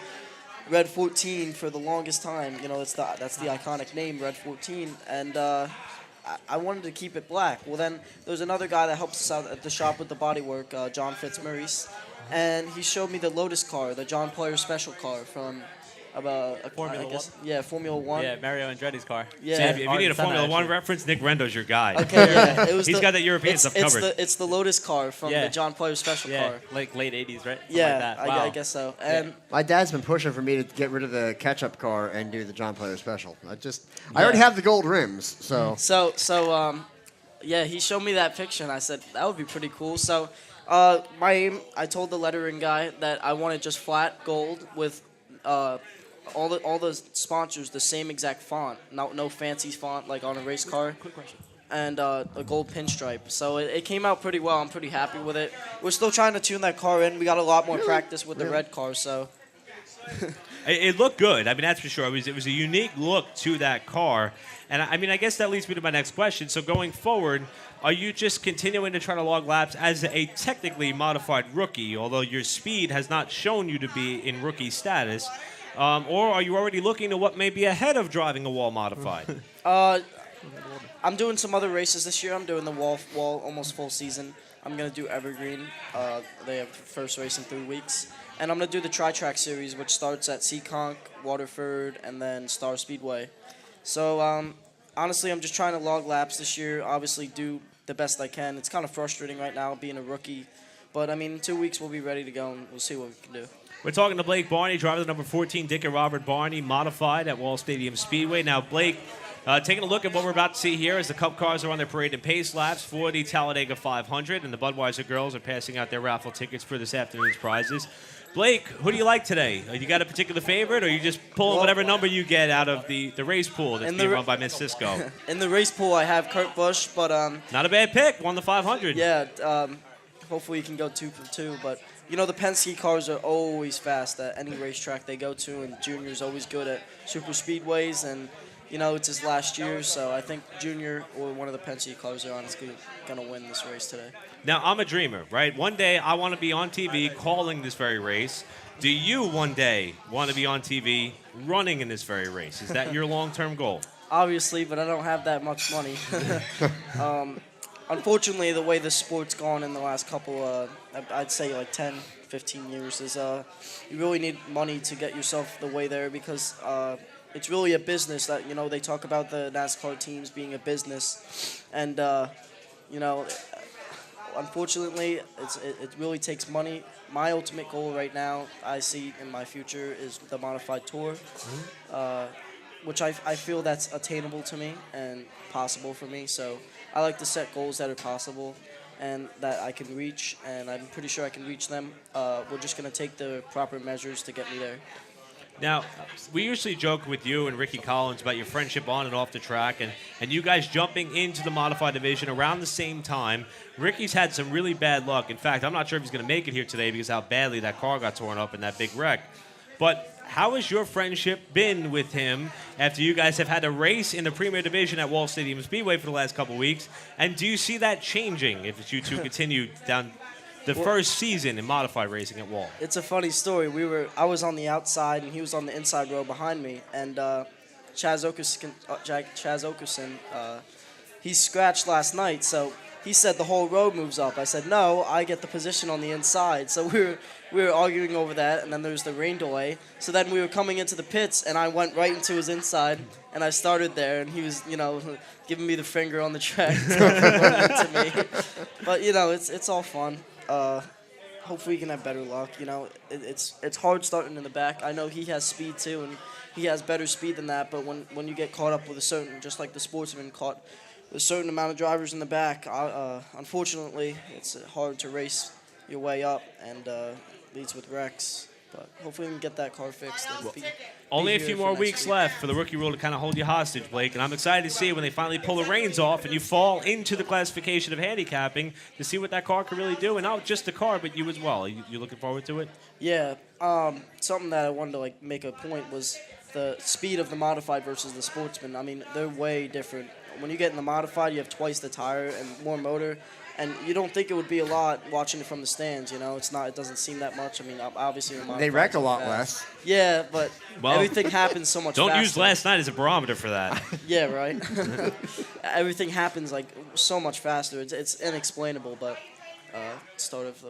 Red 14 for the longest time. That's the iconic name, Red 14, and I wanted to keep it black. Well, then there's another guy that helps us out at the shop with the bodywork, John Fitzmaurice, and he showed me the Lotus car, the John Player special car from Formula 1? Yeah, Formula 1. Yeah, Mario Andretti's car. Yeah. See, if you need a Formula 1 reference, Nick Rendo's your guy. Okay, yeah. He's got that European stuff covered. It's the Lotus car from the John Player special car. Like late 80s, right? Something Yeah, like that. Wow. I guess so. And My dad's been pushing for me to get rid of the catch-up car and do the John Player special. I already have the gold rims, so. Yeah, he showed me that picture, and I said that would be pretty cool. So, I told the lettering guy that I wanted just flat gold with all the sponsors the same exact font, no fancy font like on a race car. Quick question. And a gold pinstripe. So it came out pretty well. I'm pretty happy with it. We're still trying to tune that car in. We got a lot more practice with the red car, so. It looked good. I mean, that's for sure. It was a unique look to that car. And, I guess that leads me to my next question. So going forward, are you just continuing to try to log laps as a technically modified rookie, although your speed has not shown you to be in rookie status? Or are you already looking to what may be ahead of driving a Wall modified? I'm doing some other races this year. I'm doing the Wall almost full season. I'm going to do Evergreen. They have first race in 3 weeks. And I'm going to do the Tri-Track Series, which starts at Seekonk, Waterford, and then Star Speedway. So, honestly, I'm just trying to log laps this year, obviously do the best I can. It's kind of frustrating right now being a rookie. But, in 2 weeks, we'll be ready to go, and we'll see what we can do. We're talking to Blake Barney, driver of the number 14, Dick and Robert Barney, modified at Wall Stadium Speedway. Now, Blake, taking a look at what we're about to see here as the Cup cars are on their parade and pace laps for the Talladega 500, and the Budweiser girls are passing out their raffle tickets for this afternoon's prizes. Blake, who do you like today? You got a particular favorite, or you just pulling whatever number you get out of the race pool that's being run by Miss Cisco? In the race pool, I have Kurt Busch, but not a bad pick. Won the 500. Yeah. Hopefully, you can go 2 for 2. But the Penske cars are always fast at any racetrack they go to, and Junior's always good at super speedways, and it's his last year, so I think Junior or one of the Penske cars are honestly going to win this race today. Now, I'm a dreamer, right? One day I want to be on TV calling this very race. Do you one day want to be on TV running in this very race? Is that your long-term goal? Obviously, but I don't have that much money. Unfortunately, the way the sport's gone in the last couple, I'd say like 10, 15 years, is you really need money to get yourself the way there because it's really a business that, they talk about the NASCAR teams being a business. And, unfortunately, it really takes money. My ultimate goal right now, I see in my future, is the Modified Tour, which I feel that's attainable to me and possible for me. So I like to set goals that are possible and that I can reach, and I'm pretty sure I can reach them. We're just going to take the proper measures to get me there. Now, we usually joke with you and Ricky Collins about your friendship on and off the track, and you guys jumping into the modified division around the same time. Ricky's had some really bad luck. In fact, I'm not sure if he's going to make it here today because how badly that car got torn up in that big wreck. But how has your friendship been with him after you guys have had a race in the Premier Division at Wall Stadium Speedway for the last couple of weeks? And do you see that changing if you two continue down the first season in modified racing at Wall? It's a funny story. I was on the outside and he was on the inside row behind me, and Chaz Okerson, he scratched last night, so he said the whole road moves up. I said no, I get the position on the inside. So we were arguing over that, and then there was the rain delay. So then we were coming into the pits, and I went right into his inside, and I started there, and he was giving me the finger on the track into me. But it's all fun. Hopefully he can have better luck. It's hard starting in the back. I know he has speed too, and he has better speed than that. But when you get caught up with just like the sportsman caught with a certain amount of drivers in the back, unfortunately, it's hard to race your way up and leads with wrecks. But hopefully we can get that car fixed. Only a few more weeks left for the rookie rule to kind of hold you hostage, Blake. And I'm excited to see when they finally pull the reins off and you fall into the classification of handicapping to see what that car can really do. And not just the car, but you as well. You looking forward to it? Yeah. Something that I wanted to make a point was the speed of the modified versus the sportsman. I mean, they're way different. When you get in the modified, you have twice the tire and more motor. And you don't think it would be a lot watching it from the stands, It's not. It doesn't seem that much. I mean, obviously they wreck a lot less. Yeah, but everything happens so much. Don't faster. use last night as a barometer for that. Yeah, right. Everything happens so much faster. It's inexplainable, but start of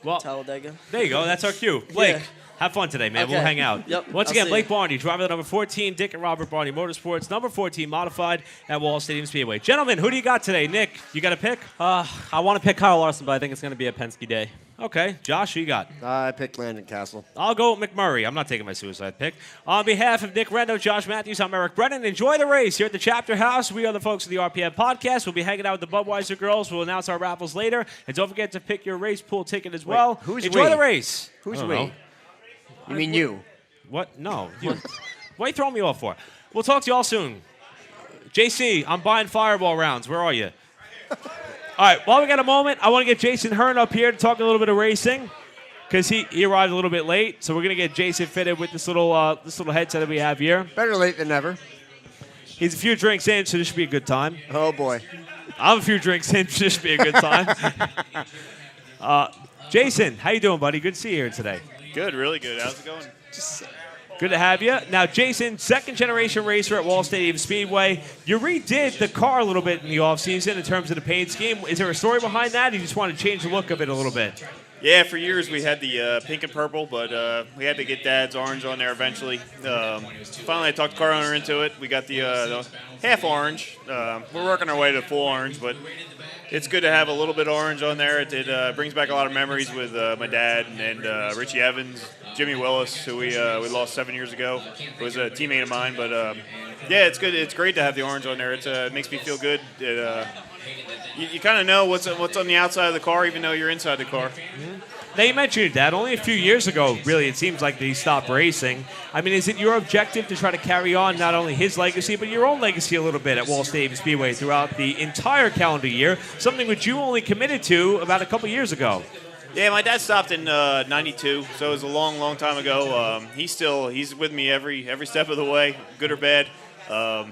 the Talladega. There you go. That's our cue, Blake. Yeah. Have fun today, man. Okay. We'll hang out. Yep. Once again, Blake Barney, driver of the number 14, Dick and Robert Barney Motorsports, number 14 modified at Wall Stadium Speedway. Gentlemen, who do you got today? Nick, you got a pick? I want to pick Kyle Larson, but I think it's going to be a Penske day. Okay. Josh, who you got? I picked Landon Castle. I'll go with McMurray. I'm not taking my suicide pick. On behalf of Nick Rendo, Josh Matthews, I'm Eric Brennan. Enjoy the race here at the Chapter House. We are the folks of the RPM Podcast. We'll be hanging out with the Budweiser girls. We'll announce our raffles later. And don't forget to pick your race pool ticket as well. Who's Enjoy we? the race. Who's we? You mean you? What? No. What are you throwing me off for? We'll talk to you all soon. JC, I'm buying Fireball rounds. Where are you? All right, while we got a moment, I want to get Jason Hearne up here to talk a little bit of racing because he arrived a little bit late. So we're going to get Jason fitted with this little headset that we have here. Better late than never. He's a few drinks in, so this should be a good time. Oh, boy. I'm a few drinks in, so this should be a good time. Jason, how you doing, buddy? Good to see you here today. Good, really good. How's it going? Good to have you. Now, Jason, second-generation racer at Wall Stadium Speedway. You redid the car a little bit in the offseason in terms of the paint scheme. Is there a story behind that, or you just want to change the look of it a little bit? Yeah, for years we had the pink and purple, but we had to get Dad's orange on there eventually. Finally, I talked the car owner into it. We got the half orange. We're working our way to full orange, but it's good to have a little bit of orange on there. It brings back a lot of memories with my dad and Richie Evans, Jimmy Willis, who we lost 7 years ago. It was a teammate of mine, but yeah, it's good. It's great to have the orange on there. It makes me feel good. You kind of know what's on the outside of the car, even though you're inside the car. Mm-hmm. Now, you mentioned that only a few years ago, really, it seems like he stopped racing. I mean, is it your objective to try to carry on not only his legacy, but your own legacy a little bit at Wall Stadium Speedway throughout the entire calendar year, something which you only committed to about a couple years ago? Yeah, my dad stopped in '92, so it was a long, long time ago. He's with me every step of the way, good or bad. I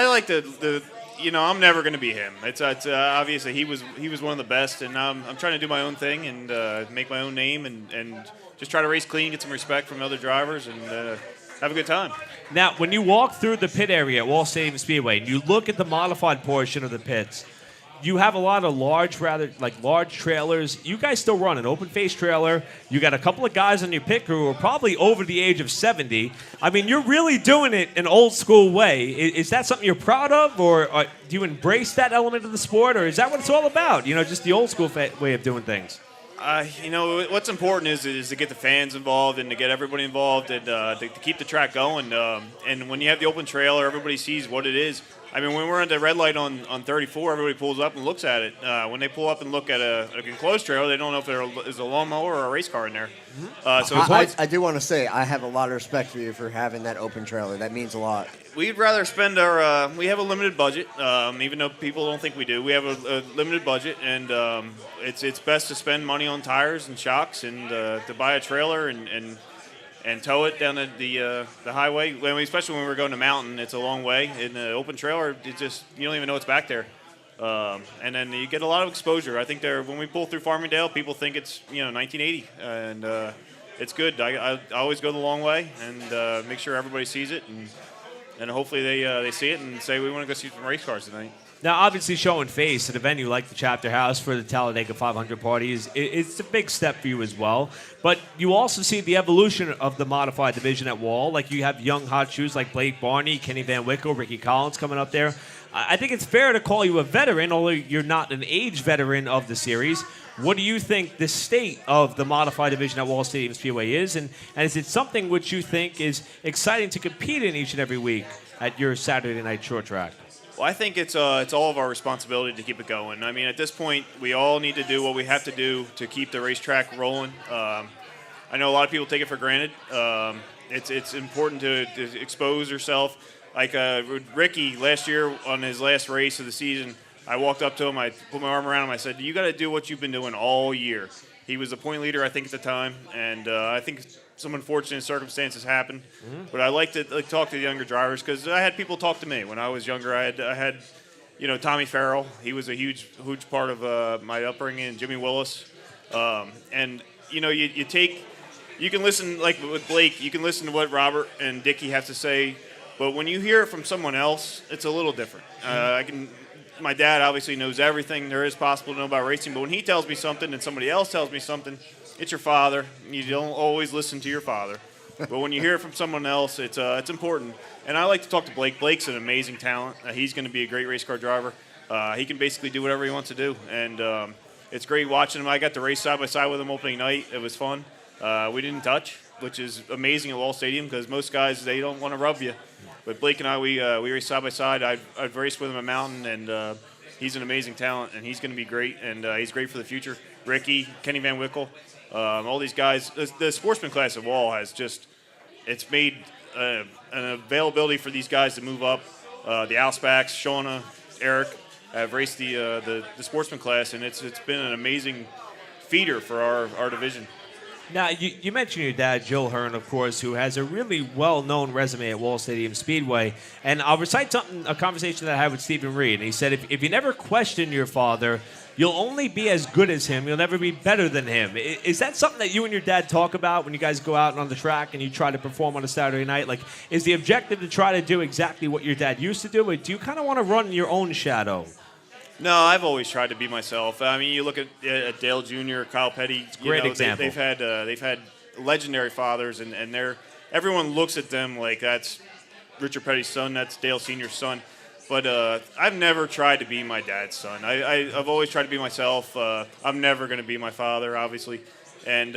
like the I'm never going to be him. It's obviously he was one of the best, and I'm trying to do my own thing and make my own name and just try to race clean, get some respect from other drivers, and have a good time. Now, when you walk through the pit area at Wall Stadium Speedway and you look at the modified portion of the pits, you have a lot of large trailers. You guys still run an open-face trailer. You got a couple of guys on your pit crew who are probably over the age of 70. I mean, you're really doing it an old-school way. Is that something you're proud of, or do you embrace that element of the sport, or is that what it's all about? Just the old-school way of doing things. What's important is to get the fans involved and to get everybody involved and to keep the track going. And when you have the open trailer, everybody sees what it is. I mean, when we're at the red light on 34, everybody pulls up and looks at it. When they pull up and look at a enclosed trailer, they don't know if there is a lawnmower or a race car in there. I do want to say I have a lot of respect for you for having that open trailer. That means a lot. We'd rather spend we have a limited budget, even though people don't think we do. We have a limited budget, and it's best to spend money on tires and shocks and to buy a trailer and tow it down the highway. Especially when we're going to mountain, it's a long way. In the open trailer, you don't even know what's back there. And then you get a lot of exposure. I think when we pull through Farmingdale, people think it's 1980, and it's good. I always go the long way and make sure everybody sees it, and hopefully they see it and say we want to go see some race cars tonight. Now, obviously, showing face at a venue like the Chapter House for the Talladega 500 party it's a big step for you as well. But you also see the evolution of the modified division at Wall. Like, you have young hot shoes like Blake Barney, Kenny Van Wickle, Ricky Collins coming up there. I think it's fair to call you a veteran, although you're not an age veteran of the series. What do you think the state of the modified division at Wall Stadium Speedway is? And is it something which you think is exciting to compete in each and every week at your Saturday night short track? Well, I think it's all of our responsibility to keep it going. I mean, at this point, we all need to do what we have to do to keep the racetrack rolling. I know a lot of people take it for granted. It's important to expose yourself. Like Ricky, last year on his last race of the season, I walked up to him, I put my arm around him, I said, you got to do what you've been doing all year. He was the point leader, I think, at the time, and I think some unfortunate circumstances happened. Mm-hmm. But I like to talk to the younger drivers because I had people talk to me when I was younger. I had Tommy Farrell. He was a huge part of my upbringing, and Jimmy Willis. And you can listen, like with Blake, you can listen to what Robert and Dickie have to say, but when you hear it from someone else, it's a little different. My dad obviously knows everything there is possible to know about racing, but when he tells me something and somebody else tells me something, it's your father. You don't always listen to your father. But when you hear it from someone else, it's important. And I like to talk to Blake. Blake's an amazing talent. He's going to be a great race car driver. He can basically do whatever he wants to do. And it's great watching him. I got to race side by side with him opening night. It was fun. We didn't touch, which is amazing at Wall Stadium because most guys, they don't want to rub you. But Blake and I, we raced side by side. I've raced with him at Mountain, and he's an amazing talent, and he's going to be great, and he's great for the future. Ricky, Kenny Van Wickle, all these guys. The sportsman class at Wall has it's made an availability for these guys to move up. The Alspacks, Shauna, Eric have raced the sportsman class, and it's been an amazing feeder for our division. Now, you mentioned your dad, Joe Hearne, of course, who has a really well-known resume at Wall Stadium Speedway. And I'll recite a conversation that I had with Stephen Reed. And he said, if you never question your father, you'll only be as good as him. You'll never be better than him. Is that something that you and your dad talk about when you guys go out on the track and you try to perform on a Saturday night? Like, is the objective to try to do exactly what your dad used to do, or do you kind of want to run in your own shadow? No, I've always tried to be myself. I mean, you look at Dale Jr., Kyle Petty. Great example. They've had legendary fathers, and everyone looks at them like that's Richard Petty's son, that's Dale Sr.'s son. But I've never tried to be my dad's son. I've always tried to be myself. I'm never going to be my father, obviously. And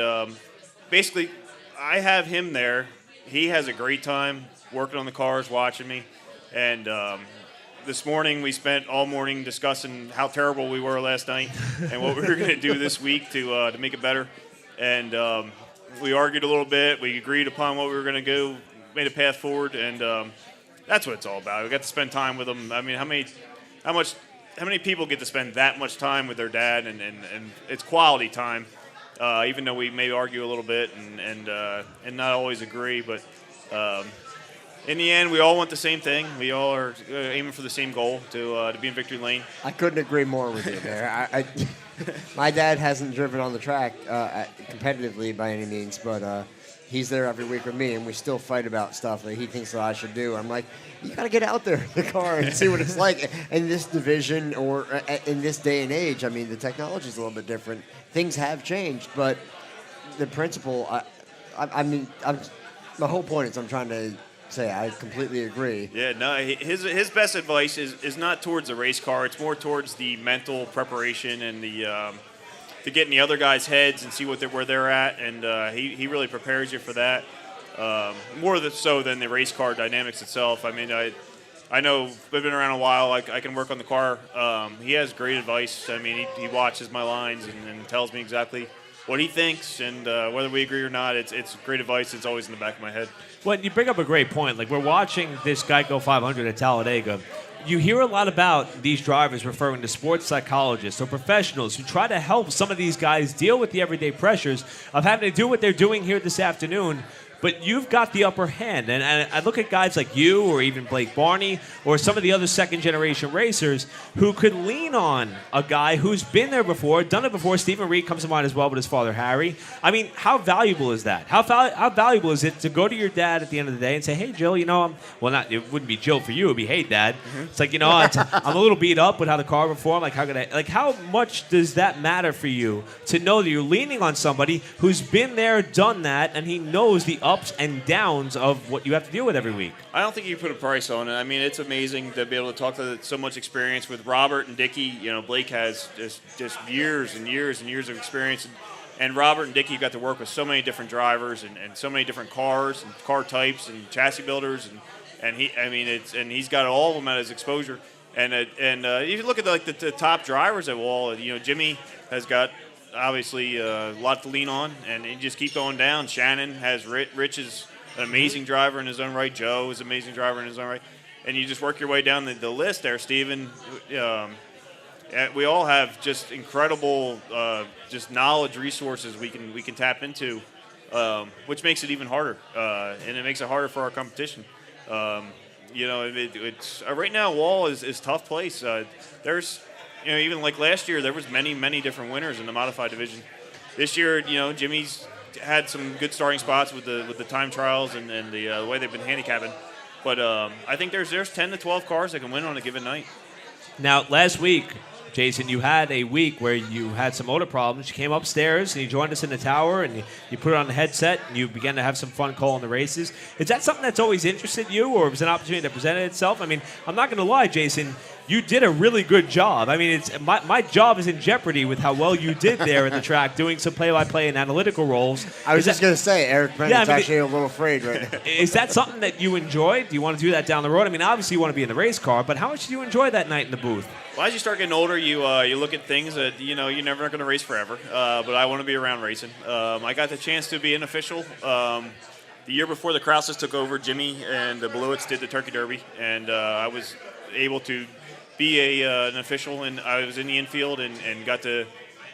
basically, I have him there. He has a great time working on the cars, watching me. And this morning, we spent all morning discussing how terrible we were last night and what we were going to do this week to make it better. And we argued a little bit. We agreed upon what we were going to do, made a path forward, and that's what it's all about. We got to spend time with him. I mean, how much how many people get to spend that much time with their dad, and it's quality time, even though we may argue a little bit and not always agree, but in the end, we all want the same thing. We all are aiming for the same goal to be in victory lane. I couldn't agree more with you there. My dad hasn't driven on the track competitively by any means, but he's there every week with me, and we still fight about stuff that he thinks that I should do. I'm like, you got to get out there in the car and see what it's like in this division or in this day and age. I mean, the technology's a little bit different. Things have changed, but the principle, the whole point is I'm trying to say I completely agree. Yeah, no, his best advice is not towards the race car. It's more towards the mental preparation and to get in the other guys' heads and see where they're at, and he really prepares you for that. More so than the race car dynamics itself. I mean, I know I've been around a while. I can work on the car. He has great advice. I mean, he watches my lines and tells me exactly what he thinks, and whether we agree or not, it's great advice. It's always in the back of my head. Well, you bring up a great point. Like, we're watching this Geico 500 at Talladega. You hear a lot about these drivers referring to sports psychologists or professionals who try to help some of these guys deal with the everyday pressures of having to do what they're doing here this afternoon. But you've got the upper hand. And I look at guys like you or even Blake Barney or some of the other second-generation racers who could lean on a guy who's been there before, done it before. Stephen Reed comes to mind as well with his father, Harry. I mean, how valuable is that? How valuable is it to go to your dad at the end of the day and say, hey, Jill, it wouldn't be Jill for you. It would be, hey, Dad. Mm-hmm. It's like, I'm a little beat up with how the car performed. How much does that matter for you to know that you're leaning on somebody who's been there, done that, and he knows the ups and downs of what you have to deal with every week? I don't think you put a price on it. I mean, it's amazing to be able to talk to so much experience with Robert and Dickie. Blake has just years and years and years of experience. And Robert and Dickie got to work with so many different drivers and so many different cars and car types and chassis builders. And he's got all of them at his exposure. And if you look at the top drivers at Wall, Jimmy has got obviously a lot to lean on, and you just keep going down. Shannon has Rich is an amazing driver in his own right. Joe is an amazing driver in his own right. And you just work your way down the list there, Steven. We all have just incredible just knowledge resources we can tap into, which makes it even harder, and it makes it harder for our competition. It's right now Wall is a tough place. There's even like last year, there was many different winners in the modified division. This year, Jimmy's had some good starting spots with the time trials and the way they've been handicapping. But I think there's 10 to 12 cars that can win on a given night. Now, last week, Jason, you had a week where you had some motor problems. You came upstairs and you joined us in the tower and you put it on the headset and you began to have some fun calling the races. Is that something that's always interested you, or was it an opportunity that presented itself? I mean, I'm not going to lie, Jason. You did a really good job. I mean, it's my job is in jeopardy with how well you did there at the track, doing some play-by-play and analytical roles. I was just going to say, Eric Bennett's actually a little afraid right now. Is that something that you enjoyed? Do you want to do that down the road? I mean, obviously you want to be in the race car, but how much did you enjoy that night in the booth? Well, as you start getting older, you look at things that, you're never going to race forever, but I want to be around racing. I got the chance to be an official. The year before the Krauses took over, Jimmy and the Blewitts did the Turkey Derby, and I was able to be an official, and I was in the infield and got to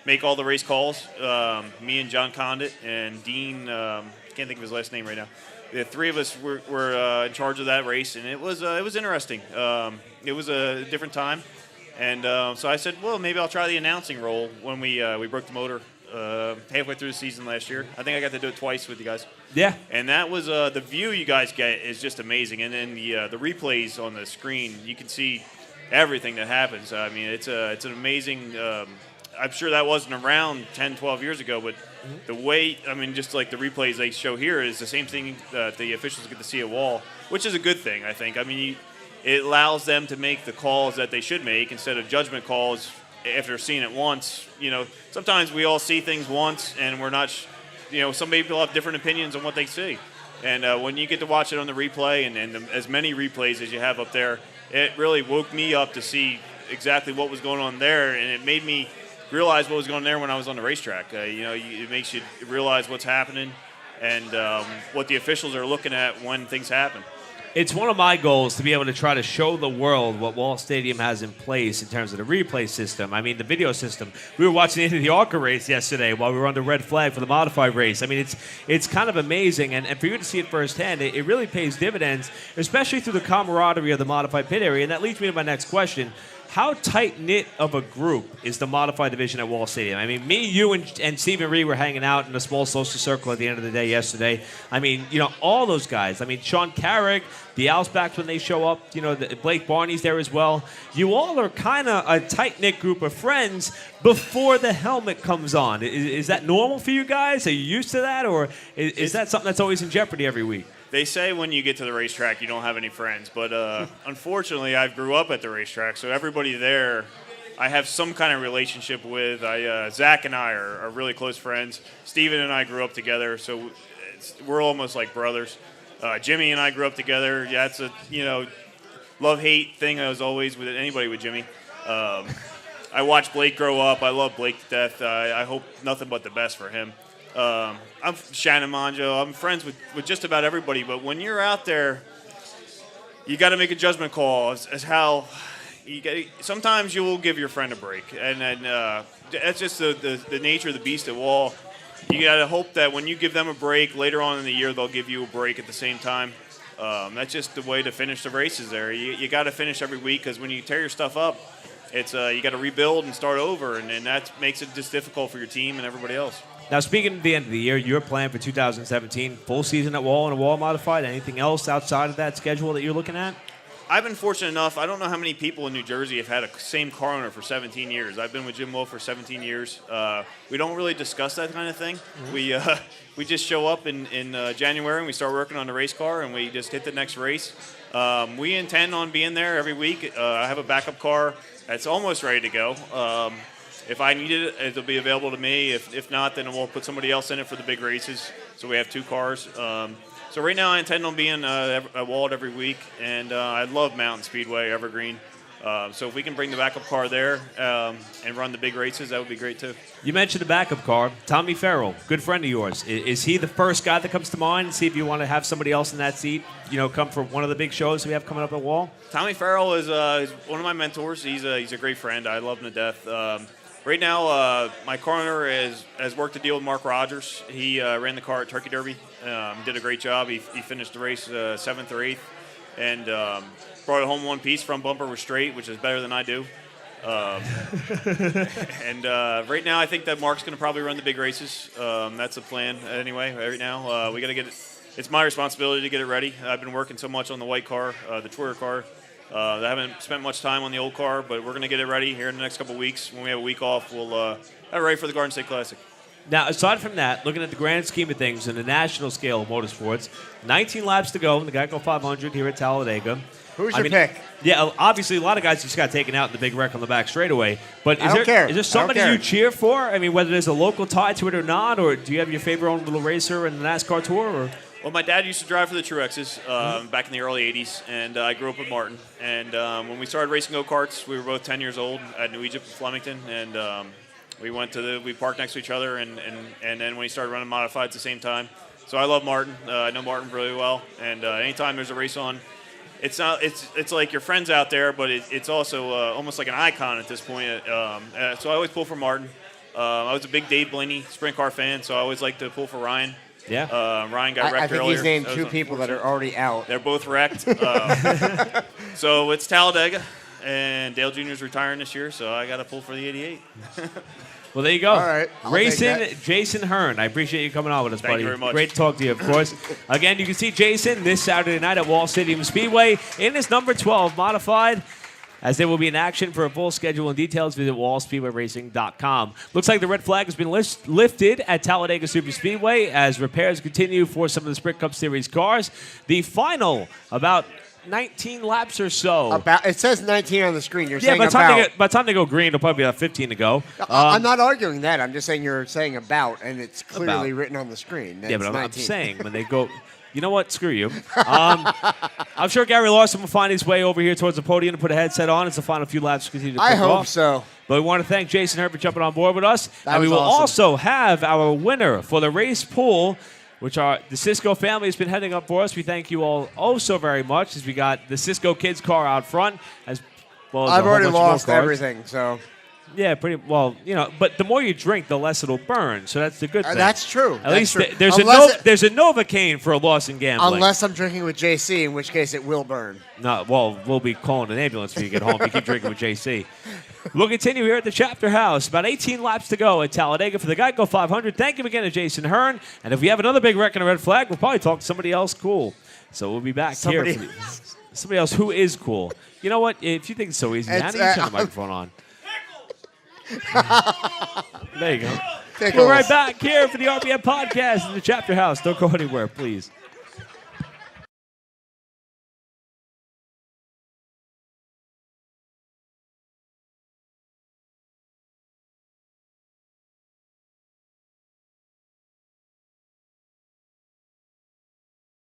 make all the race calls. Me and John Condit and Dean, can't think of his last name right now. The three of us were in charge of that race, and it was interesting. It was a different time, and so I said, well, maybe I'll try the announcing role when we broke the motor halfway through the season last year. I think I got to do it twice with you guys. Yeah. And that was the view you guys get is just amazing, and then the replays on the screen, you can see everything that happens. I mean, it's an amazing. I'm sure that wasn't around 10, 12 years ago, but the way, just like the replays they show here is the same thing that the officials get to see at Wall, which is a good thing, I think. It allows them to make the calls that they should make instead of judgment calls after seeing it once. Sometimes we all see things once and we're not, some people have different opinions on what they see. And when you get to watch it on the replay and as many replays as you have up there, it really woke me up to see exactly what was going on there, and it made me realize what was going on there when I was on the racetrack. It makes you realize what's happening and what the officials are looking at when things happen. It's one of my goals to be able to try to show the world what Wall Stadium has in place in terms of the replay system. I mean, the video system. We were watching the end of the ARCA race yesterday while we were under red flag for the modified race. I mean, it's kind of amazing. And for you to see it firsthand, it really pays dividends, especially through the camaraderie of the modified pit area. And that leads me to my next question. How tight-knit of a group is the modified division at Wall Stadium? I mean, me, you, and Stephen Reed were hanging out in a small social circle at the end of the day yesterday. I mean, all those guys. I mean, Sean Carrick, the Ausbacks when they show up, Blake Barney's there as well. You all are kind of a tight-knit group of friends before the helmet comes on. Is that normal for you guys? Are you used to that? Or is that something that's always in jeopardy every week? They say when you get to the racetrack, you don't have any friends. But unfortunately, I grew up at the racetrack, so everybody there I have some kind of relationship with. Zach and I are really close friends. Steven and I grew up together, so we're almost like brothers. Jimmy and I grew up together. Yeah, it's a love-hate thing as always with anybody with Jimmy. I watched Blake grow up. I love Blake to death. I hope nothing but the best for him. I'm Shannon Monjo. I'm friends with just about everybody, but when you're out there, you got to make a judgment call as how you get. Sometimes you will give your friend a break, and that's just the nature of the beast at Wall. You got to hope that when you give them a break later on in the year, they'll give you a break at the same time. That's just the way to finish the races there. You got to finish every week because when you tear your stuff up, it's you got to rebuild and start over, and that makes it just difficult for your team and everybody else. Now, speaking of the end of the year, your plan for 2017, full season at Wall and a Wall modified. Anything else outside of that schedule that you're looking at? I've been fortunate enough. I don't know how many people in New Jersey have had a same car owner for 17 years. I've been with Jim Wolf for 17 years. We don't really discuss that kind of thing. Mm-hmm. We just show up in January and we start working on the race car and we just hit the next race. We intend on being there every week. I have a backup car that's almost ready to go. If I need it, it'll be available to me. If not, then we'll put somebody else in it for the big races. So we have two cars. So right now I intend on being at Walt every week, and I love Mountain Speedway, Evergreen. So if we can bring the backup car there and run the big races, that would be great too. You mentioned the backup car. Tommy Farrell, good friend of yours. Is he the first guy that comes to mind? See if you want to have somebody else in that seat, come for one of the big shows we have coming up at Wall? Tommy Farrell is one of my mentors. He's a great friend. I love him to death. Right now, my car owner has worked a deal with Mark Rogers. He ran the car at Turkey Derby. Did a great job. He finished the race 7th or 8th and brought it home one piece from bumper with straight, which is better than I do. And right now, I think that Mark's going to probably run the big races. That's the plan anyway. Right now, we got to get it. It's my responsibility to get it ready. I've been working so much on the white car, the tourer car. I haven't spent much time on the old car, but we're going to get it ready here in the next couple of weeks. When we have a week off, we'll have it ready for the Garden State Classic. Now, aside from that, looking at the grand scheme of things in the national scale of motorsports, 19 laps to go in the Geico 500 here at Talladega. Who's your pick? Yeah, obviously a lot of guys just got taken out in the big wreck on the back straightaway. But I don't care. Is there somebody you cheer for? I mean, whether there's a local tie to it or not, or do you have your favorite own little racer in the NASCAR Tour? Or? Well, my dad used to drive for the Truexes back in the early 80s, and I grew up with Martin. And when we started racing go-karts, we were both 10 years old at New Egypt in Flemington, and we parked next to each other, and then when he started running modified at the same time. So I love Martin. I know Martin really well, and anytime there's a race on, it's like your friends out there, but it's also almost like an icon at this point. So I always pull for Martin. I was a big Dave Blaney sprint car fan, so I always like to pull for Ryan. Yeah. Ryan got wrecked earlier. I think he's named two people that are already out. They're both wrecked. So it's Talladega, and Dale Jr. is retiring this year, so I got to pull for the 88. Well, there you go. All right. Racing Jason Hearne. I appreciate you coming on with us, buddy. Thank you very much. Great to talk to you, of course. Again, you can see Jason this Saturday night at Wall Stadium Speedway in his number 12 modified. As there will be an action for a full schedule and details, visit wallspeedwayracing.com. Looks like the red flag has been lifted at Talladega Superspeedway as repairs continue for some of the Sprint Cup Series cars. The final, about 19 laps or so. It says 19 on the screen. You're saying by about. the time they go green, it'll probably be about 15 to go. I'm not arguing that. I'm just saying you're saying about, and it's clearly About. written on the screen. Yeah, but I'm 19. saying when they go... You know what? Screw you. I'm sure Gary Larson will find his way over here towards the podium to put a headset on as the final few laps continue to kick I hope off. so. But we want to thank Jason Hearne for jumping on board with us. That and we was will awesome. also have our winner for the race pool which are the Cisco family has been heading up for us. We thank you all so very much as we got the Cisco kids car out front as well as I've a whole already bunch of more lost cars. everything, so. Yeah, pretty well, but the more you drink, the less it'll burn. So that's the good thing. That's true. At That's least true. there's a Novocaine for a loss in gambling. Unless I'm drinking with JC, in which case it will burn. No, well, we'll be calling an ambulance when you get home if you keep drinking with JC. We'll continue here at the Chapter House. About 18 laps to go at Talladega for the Geico 500. Thank you again to Jason Hearne. And if we have another big wreck and a red flag, we'll probably talk to somebody else cool. So we'll be back here. Somebody else who is cool. You know what? If you think it's so easy, how do you turn the microphone on? There you go. We're right back here for the RBM podcast in the Chapter House. Don't go anywhere, please.